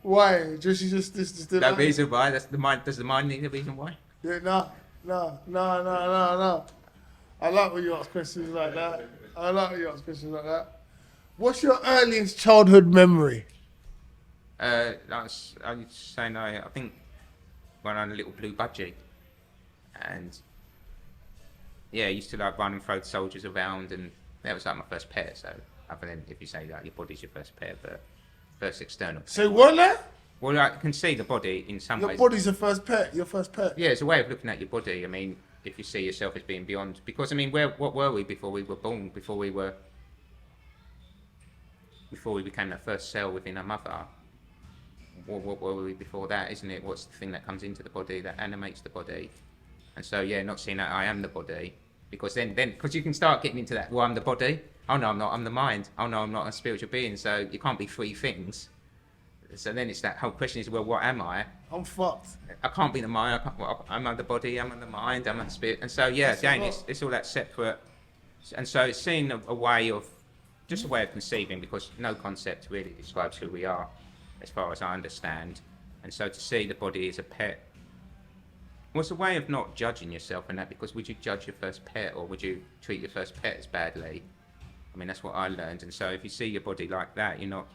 Why? Just No reason why. Does the mind need a reason why? Yeah, no. I like when you ask questions like that. What's your earliest childhood memory? I was saying, I think when I had a little blue budgie, and I used to run and throw the soldiers around, and that was like my first pet. So other than if you say that your body's your first pet, but first external pet. So what now? Well, I can see the body in some ways. Your body's your first pet. Yeah, it's a way of looking at your body. If you see yourself as being beyond, because what were we before we were born? Before we became that first cell within our mother, what were we before that, isn't it? What's the thing that comes into the body, that animates the body? And so, not seeing that I am the body, because then because you can start getting into that, well, I'm the body, oh no, I'm not, I'm the mind, oh no, I'm not a spiritual being, so you can't be three things. So then it's that whole question is, well, what am I? I'm fucked. I can't be the mind, am I the body, am I the mind, am I the spirit? And so, again, it's all that separate, and so it's seeing a way of, just a way of conceiving, because no concept really describes who we are, as far as I understand. And so to see the body as a pet, well, it's a way of not judging yourself in that, because would you judge your first pet, or would you treat your first pet as badly? That's what I learned. And so if you see your body like that, you're not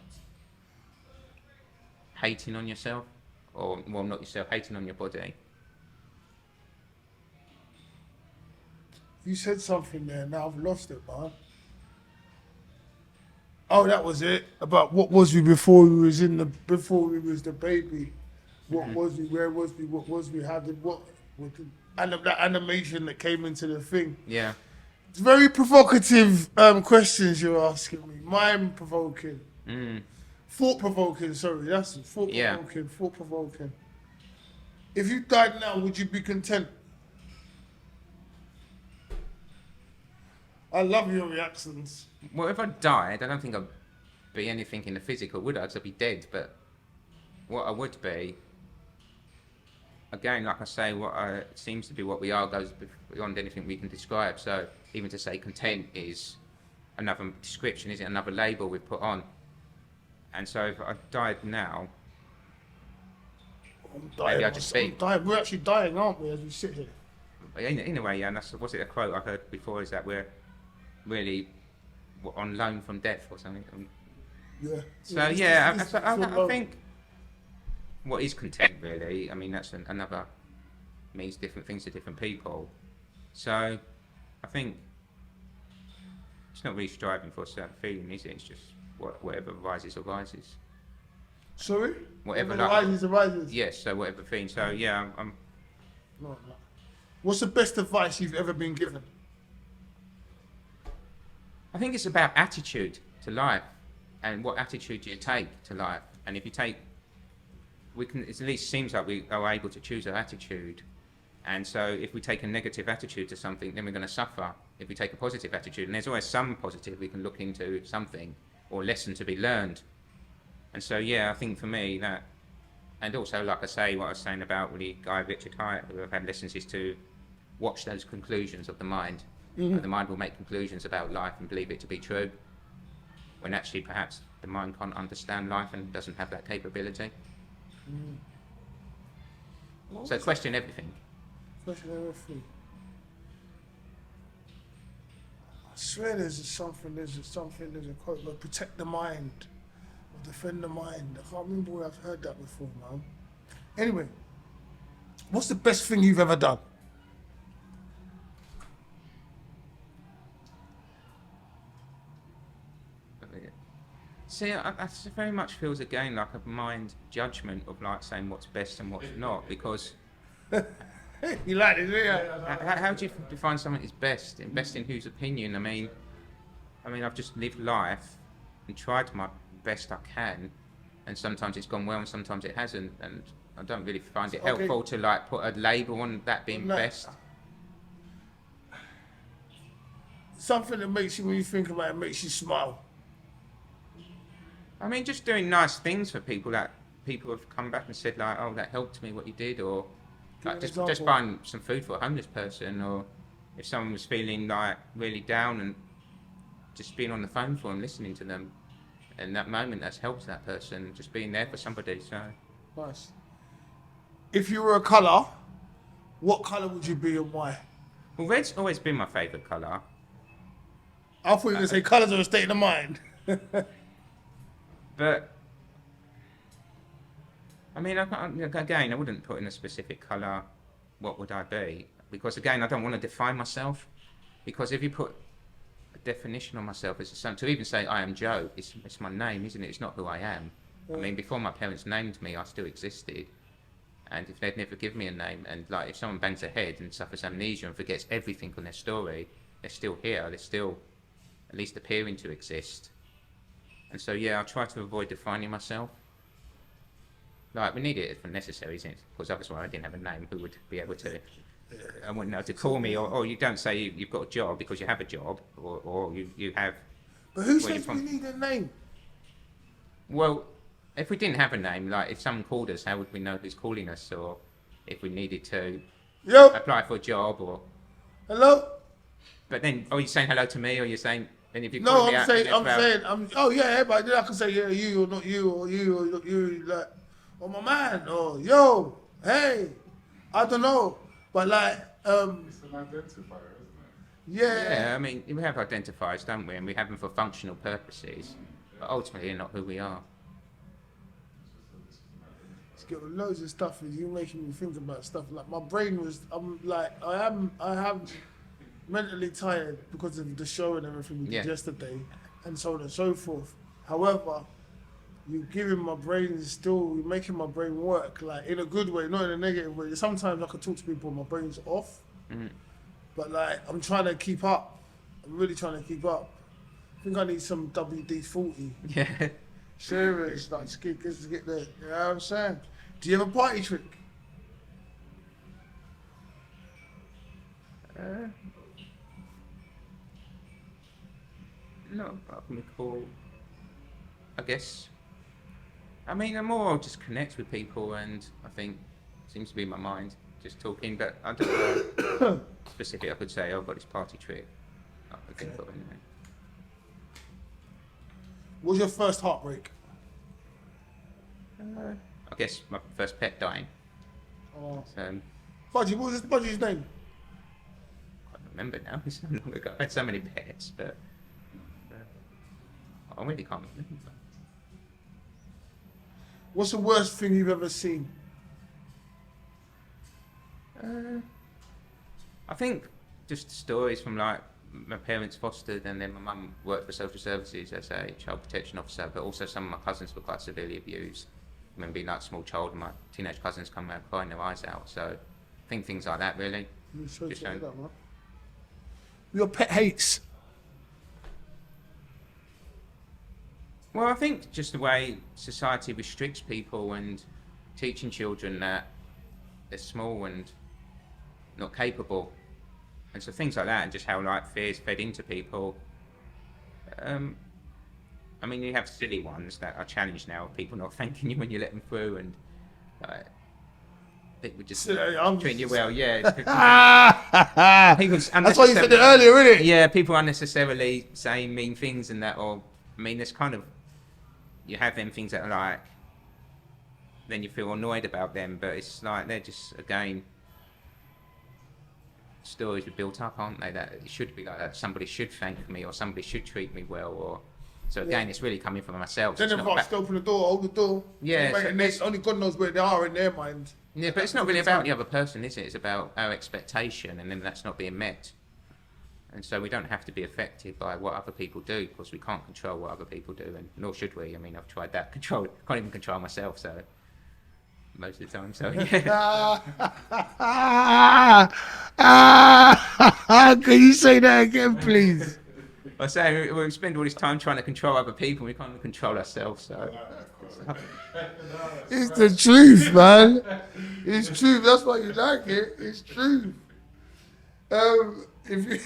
hating on yourself, or, well, not yourself, hating on your body. You said something there, now I've lost it, man. Oh, that was it. About what was we before we was the baby? What was we? Where was we? What was we? How did what? With that animation that came into the thing. Yeah. It's very provocative questions you're asking me. Mind provoking. Thought provoking. Sorry, that's it. Thought provoking. Yeah. Thought provoking. If you died now, would you be content? I love your reactions. Well, if I died, I don't think I'd be anything in the physical, would I? Because I'd be dead. But what I would be, again, like I say, seems to be what we are goes beyond anything we can describe. So even to say content is another description, is it? Another label we put on. And so if I died now, I'm dying. maybe I'd just be. We're actually dying, aren't we, as we sit here? In a way, yeah. And that's, was it a quote I heard before? Is that we're really on loan from death or something? Yeah. So yeah, I think what is content really? I mean, that's another means different things to different people. So I think it's not really striving for a certain feeling, is it? It's just whatever arises. Sorry? Whatever arises. Yes, so whatever feeling. So yeah, I'm No. What's the best advice you've ever been given? I think it's about attitude to life, and what attitude do you take to life. And if you take, it at least seems like we are able to choose our attitude. And so if we take a negative attitude to something, then we're going to suffer. If we take a positive attitude, and there's always some positive, we can look into something or lesson to be learned. And so yeah, I think for me that, and also like I say, what I was saying about the guy Richard Hyatt, who I've had lessons, is to watch those conclusions of the mind. The mind will make conclusions about life and believe it to be true, when actually perhaps the mind can't understand life and doesn't have that capability. So question everything. Question everything. I swear there's a quote like protect the mind or defend the mind. I can't remember where I've heard that before now. Anyway, what's the best thing you've ever done? See, that very much feels again like a mind judgment of like saying what's best and what's not, because you like this, yeah? How do you define something as best? And best in whose opinion? I mean, I've just lived life and tried my best I can, and sometimes it's gone well and sometimes it hasn't, and I don't really find it helpful to like put a label on that being best. Something that makes you, when you think about it, makes you smile. I mean, just doing nice things for people that people have come back and said like, oh, that helped me what you did, or like just buying some food for a homeless person, or if someone was feeling like really down and just being on the phone for them, listening to them, in that moment that's helped that person, just being there for somebody. So nice. If you were a colour, what colour would you be and why? Well, red's always been my favourite colour. I thought you were going to say colours are a state of mind. But I mean, again, I wouldn't put in a specific colour. What would I be? Because again, I don't want to define myself. Because if you put a definition on myself as to even say I am Joe, it's my name, isn't it? It's not who I am. I mean, before my parents named me, I still existed. And if they'd never give me a name, and like if someone bangs their head and suffers amnesia and forgets everything on their story, they're still here. They're still at least appearing to exist. And so, yeah, I try to avoid defining myself. Like, we need it if necessary, isn't it? Because otherwise I didn't have a name, who would be able to, I wouldn't know to call me, or you don't say you've got a job because you have a job, or you have... But who says we need a name? Well, if we didn't have a name, like if someone called us, how would we know who's calling us? Or if we needed to apply for a job, or... Hello? But then, are you saying hello to me, or you're saying... And if you no, I'm saying, oh yeah, but then I can say, yeah, you, or not you, or you, or not you, like, or my man, or yo, hey, I don't know, but like, it's an identifier, isn't it? Yeah. Yeah, I mean, we have identifiers, don't we? And we have them for functional purposes, but ultimately, they're not who we are. It's got loads of stuff. You're making me think about stuff. Like my brain was, I have mentally tired because of the show and everything we did yesterday, and so on and so forth. However, you're giving my brain still, you're making my brain work, like in a good way, not in a negative way. Sometimes I can talk to people, my brain's off, but like I'm trying to keep up. I'm really trying to keep up. I think I need some WD-40. Yeah. Serious, like just get there. You know what I'm saying? Do you have a party trick? No, I can recall. I guess. I mean, I'm more just connect with people, and I think seems to be my mind just talking. But I don't know specific. I could say, oh, I've got this party trick. I could think of anything. What was your first heartbreak? I guess my first pet dying. Oh. So Budgie, what was Budgie's name? I can't remember now. It's so long ago. I had so many pets, but I really can't remember. What's the worst thing you've ever seen? I think just stories from like my parents fostered, and then my mum worked for social services as a child protection officer, but also some of my cousins were quite severely abused. I remember being like a small child and my teenage cousins come around crying their eyes out, so I think things like that really. Just showing- Your pet hates. Well, I think just the way society restricts people and teaching children that they're small and not capable, and so things like that, and just how like fear is fed into people. I mean, you have silly ones that are challenged now, people not thanking you when you let them through, and people just treating you well. Yeah. That's why you said it earlier, isn't it? Yeah, people unnecessarily saying mean things and that, or I mean, there's kind of, you have them things that are like, then you feel annoyed about them, but it's like they're just, again, stories are built up, aren't they? That it should be like that. Somebody should thank me, or somebody should treat me well, or so again, it's really coming from myself. Then they've got to open the door, hold the door. Yeah, only God knows where they are in their mind. Yeah, but it's not really about the other person, is it? It's about our expectation, and then that's not being met. And so we don't have to be affected by what other people do, because we can't control what other people do, and nor should we. I mean, I've tried that. Can't even control myself, so most of the time. So yeah. Can you say that again, please? I say we spend all this time trying to control other people, we can't even control ourselves. So it's the truth, man. It's truth. That's why you like it. It's truth. If you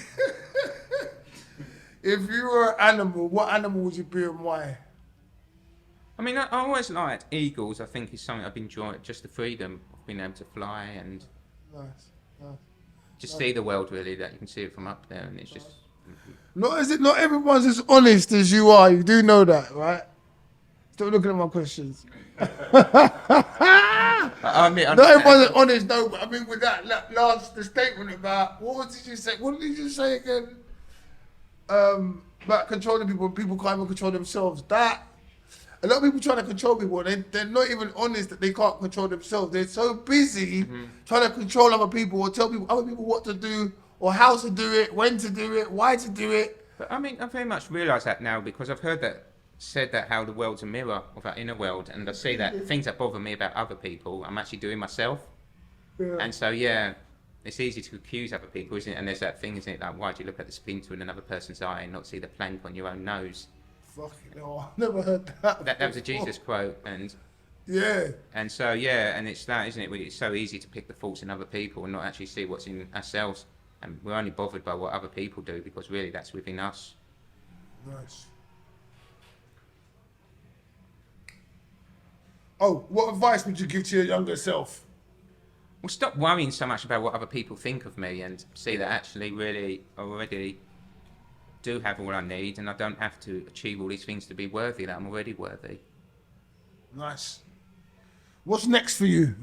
if you were an animal, what animal would you be and why? I mean, I always liked eagles. I think is something I've enjoyed, just the freedom of being able to fly and just see the world, really, that you can see it from up there, and it's just. Not everyone's as honest as you are. You do know that, right? Stop looking at my questions. I mean, not everyone's as honest, no. But I mean, with that last the statement about what did you say? What did you say again? About controlling people. People can't even control themselves. That a lot of people trying to control people, and they're not even honest that they can't control themselves. They're so busy trying to control other people or tell other people what to do, or how to do it, when to do it, why to do it. But I mean, I very much realise that now, because I've heard that said that how the world's a mirror of our inner world, and I see that things that bother me about other people, I'm actually doing myself. Yeah. And so, yeah, it's easy to accuse other people, isn't it? And there's that thing, isn't it? Like, why do you look at the splinter in another person's eye and not see the plank on your own nose? Fucking hell, I've never heard that. That was a Jesus quote, and yeah. And so, yeah, and it's that, isn't it? It's so easy to pick the faults in other people and not actually see what's in ourselves. And we're only bothered by what other people do, because really that's within us. Nice. Oh, what advice would you give to your younger self? Well, stop worrying so much about what other people think of me, and see that actually really already do have all I need, and I don't have to achieve all these things to be worthy, that I'm already worthy. Nice. What's next for you?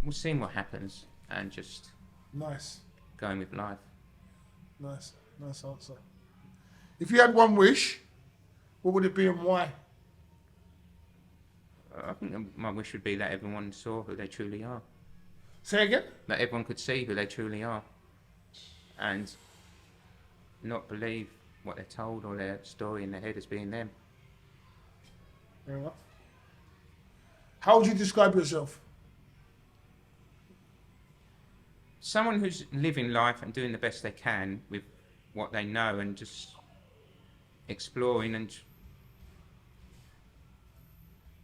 We'll see what happens, and just nice going with life. Nice answer. If you had one wish, what would it be and why? I think my wish would be that everyone saw who they truly are. Say again? That everyone could see who they truly are, and not believe what they're told or their story in their head as being them. Fair enough. How would you describe yourself? Someone who's living life and doing the best they can with what they know and just exploring and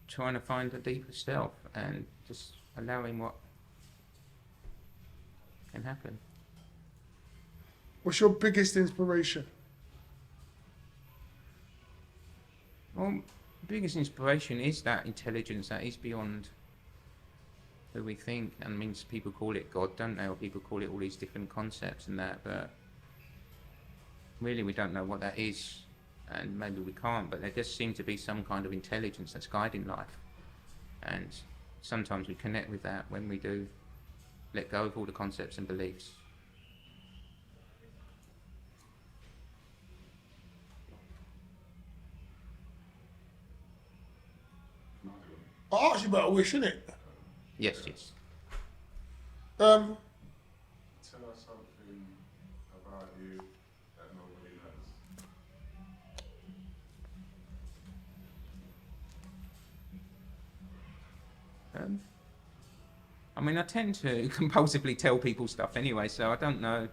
trying to find a deeper self and just allowing what can happen. What's your biggest inspiration? Well, the biggest inspiration is that intelligence that is beyond who we think. I mean, people call it God, don't they? Or people call it all these different concepts and that, but really we don't know what that is, and maybe we can't, but there does seem to be some kind of intelligence that's guiding life. And sometimes we connect with that when we do let go of all the concepts and beliefs. I asked you about a wish, innit? Yes, yes. Tell us something about you that nobody knows. I mean, I tend to compulsively tell people stuff anyway, so I don't know.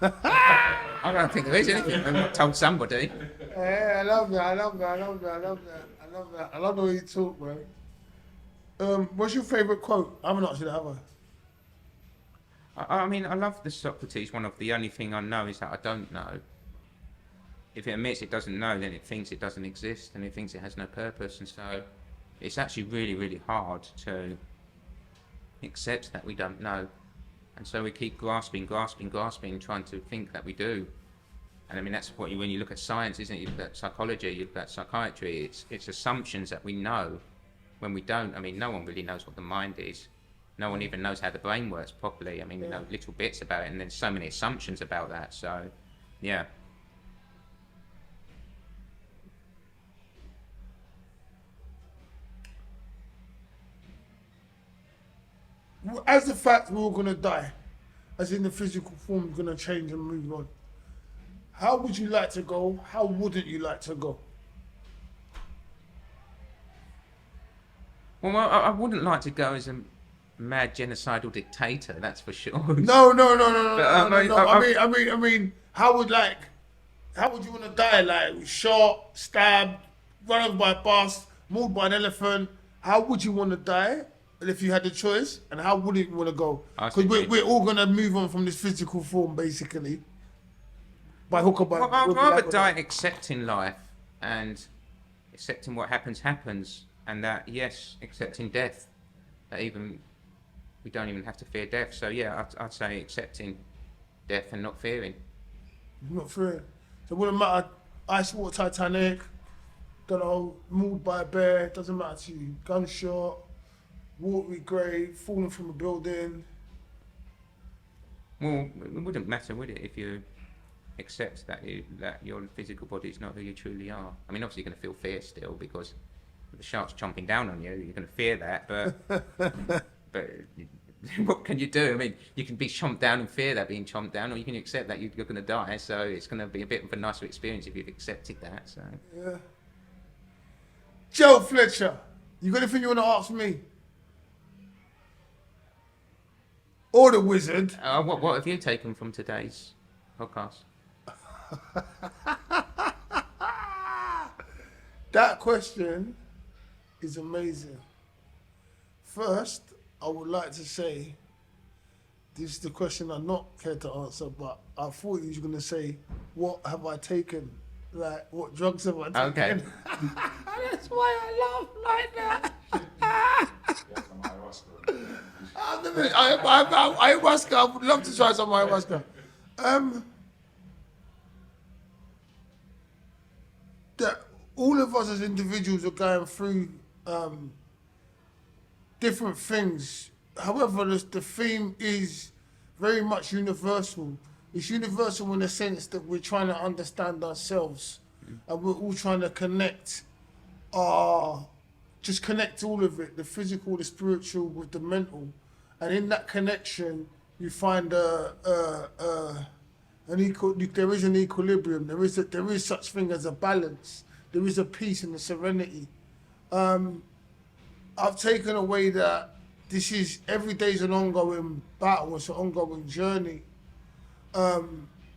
I don't think there is anything I've not told somebody. Yeah, I love that. I love that. I love that. I love that. I love that. I love the way you talk, man. What's your favourite quote? I haven't asked you that, have I? I mean, I love the Socrates one of the only thing I know is that I don't know. If it admits it doesn't know, then it thinks it doesn't exist and it thinks it has no purpose. And so it's actually really, really hard to accept that we don't know. And so we keep grasping, trying to think that we do. And I mean, that's what when you look at science, isn't it? You look at psychology, you look at psychiatry, it's assumptions that we know when we don't. I mean, no one really knows what the mind is. No one even knows how the brain works properly. I mean, we know little bits about it, and there's so many assumptions about that. So, yeah. As the fact we're all going to die, as in the physical form is going to change and move on, how would you like to go? How wouldn't you like to go? Well, I wouldn't like to go as a mad genocidal dictator, that's for sure. No. But, I mean, how would you want to die? Like shot, stabbed, run over by a bus, mauled by an elephant? How would you want to die? If you had the choice, and how would you want to go? Because we're all gonna move on from this physical form, basically. By hook or by crook. Well, I'd rather die accepting life and accepting what happens, and that accepting death. That even we don't even have to fear death. So yeah, I'd say accepting death and not fearing. Not fearing. So it wouldn't matter. Ice water Titanic. Don't know. Mauled by a bear. Doesn't matter to you. Gunshot. Watery grave, falling from a building. Well, it wouldn't matter, would it, if you accept that your physical body is not who you truly are? I mean, obviously you're going to feel fear still because the shark's chomping down on you. You're going to fear that, but what can you do? I mean, you can be chomped down and fear that being chomped down, or you can accept that you're going to die. So it's going to be a bit of a nicer experience if you've accepted that. So yeah. Joe Fletcher, you got anything you want to ask me? Or the wizard. What have you taken from today's podcast? That question is amazing. First, I would like to say, this is the question I'm not care to answer, but I thought you were going to say, what have I taken? Like, what drugs have I taken? Okay. That's why I laugh like that. Ayahuasca, I would love to try some ayahuasca. That all of us as individuals are going through different things. However, the theme is very much universal. It's universal in the sense that we're trying to understand ourselves, and we're all trying to connect just connect all of it, the physical, the spiritual with the mental. And in that connection, you find a there is an equilibrium. There is such thing as a balance. There is a peace and a serenity. I've taken away that this is every day is an ongoing battle. It's an ongoing journey.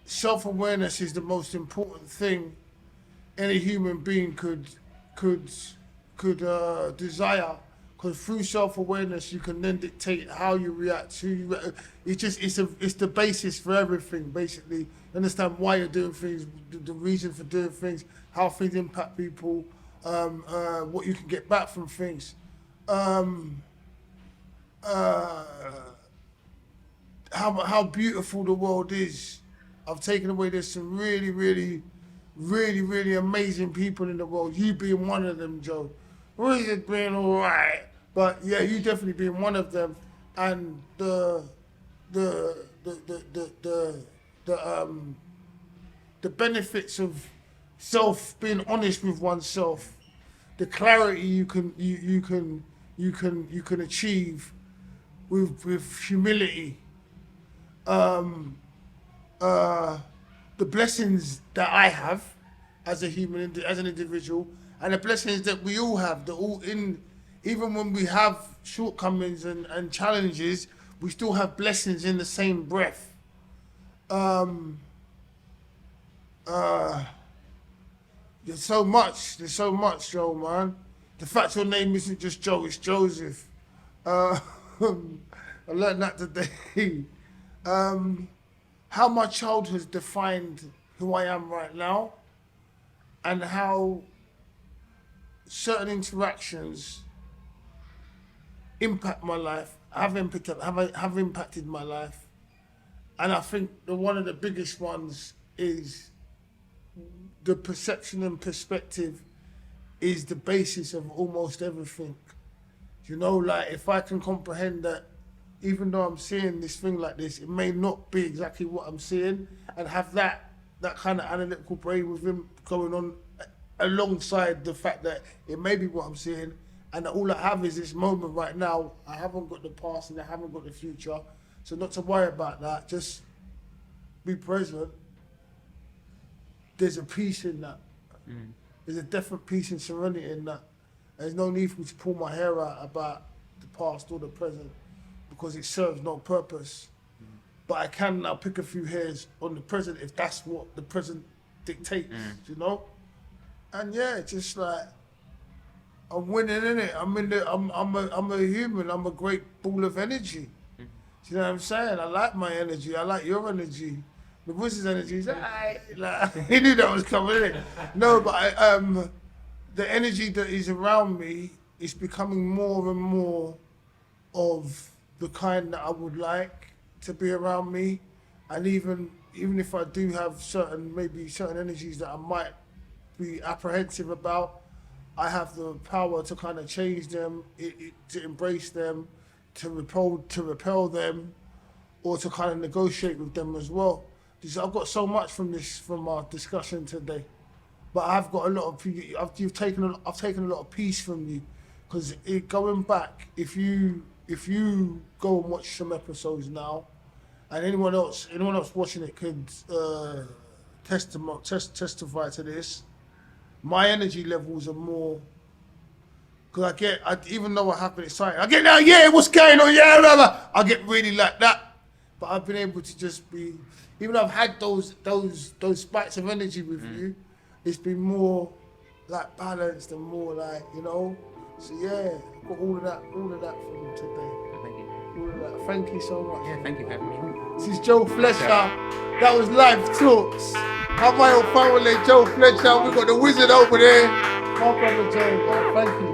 Self-awareness is the most important thing any human being could desire. Because through self-awareness, you can then dictate how you react to. It's the basis for everything. Basically, understand why you're doing things, the reason for doing things, how things impact people, what you can get back from things. How beautiful the world is. I've taken away. There's some really, really, really, really amazing people in the world. You being one of them, Joe. We're just being all right. But yeah, you definitely being one of them, and the benefits of being honest with oneself, the clarity you can achieve with humility, the blessings that I have as a human, as an individual, and the blessings that we all have, even when we have shortcomings and challenges, we still have blessings in the same breath. There's so much, Joe, man. The fact your name isn't just Joe, it's Joseph. I learned that today. How my childhood defined who I am right now, and how certain interactions impact my life, have impacted my life. And I think one of the biggest ones is the perception and perspective is the basis of almost everything. You know, like if I can comprehend that even though I'm seeing this thing like this, it may not be exactly what I'm seeing, and have that kind of analytical brain within going on alongside the fact that it may be what I'm seeing, and that all I have is this moment right now. I haven't got the past and I haven't got the future, so not to worry about that, just be present. There's a peace in that. There's a definite peace and serenity in that. There's no need for me to pull my hair out about the past or the present, because it serves no purpose. But I can now pick a few hairs on the present if that's what the present dictates, you know? And yeah, just like, I'm winning, innit? I'm a human, I'm a great ball of energy. Do you know what I'm saying? I like my energy, I like your energy. The Bush's energy is like, he knew that was coming in. No, but the energy that is around me is becoming more and more of the kind that I would like to be around me. And even if I do have certain energies that I might be apprehensive about, I have the power to kind of change them, to embrace them, to repel them, or to kind of negotiate with them as well. I've got so much from our discussion today, but I've got a lot of. I've taken a lot of peace from you, because going back, if you go and watch some episodes now, and anyone else watching it could testify to this, my energy levels are more. Because even though I have been excited, I get now, yeah, what's going on, yeah, blah, blah. I get really like that, but I've been able to just be. Even though I've had those spikes of energy with you, it's been more like balanced and more like, you know. So yeah, got all of that from today. Thank you. All of that. Thank you so much. Yeah, thank you for having me on. This is Joe Fletcher. That was Live Talks. I'm Ayo Fawole, Joe Fletcher. We got the wizard over there. My brother Joe. Thank you.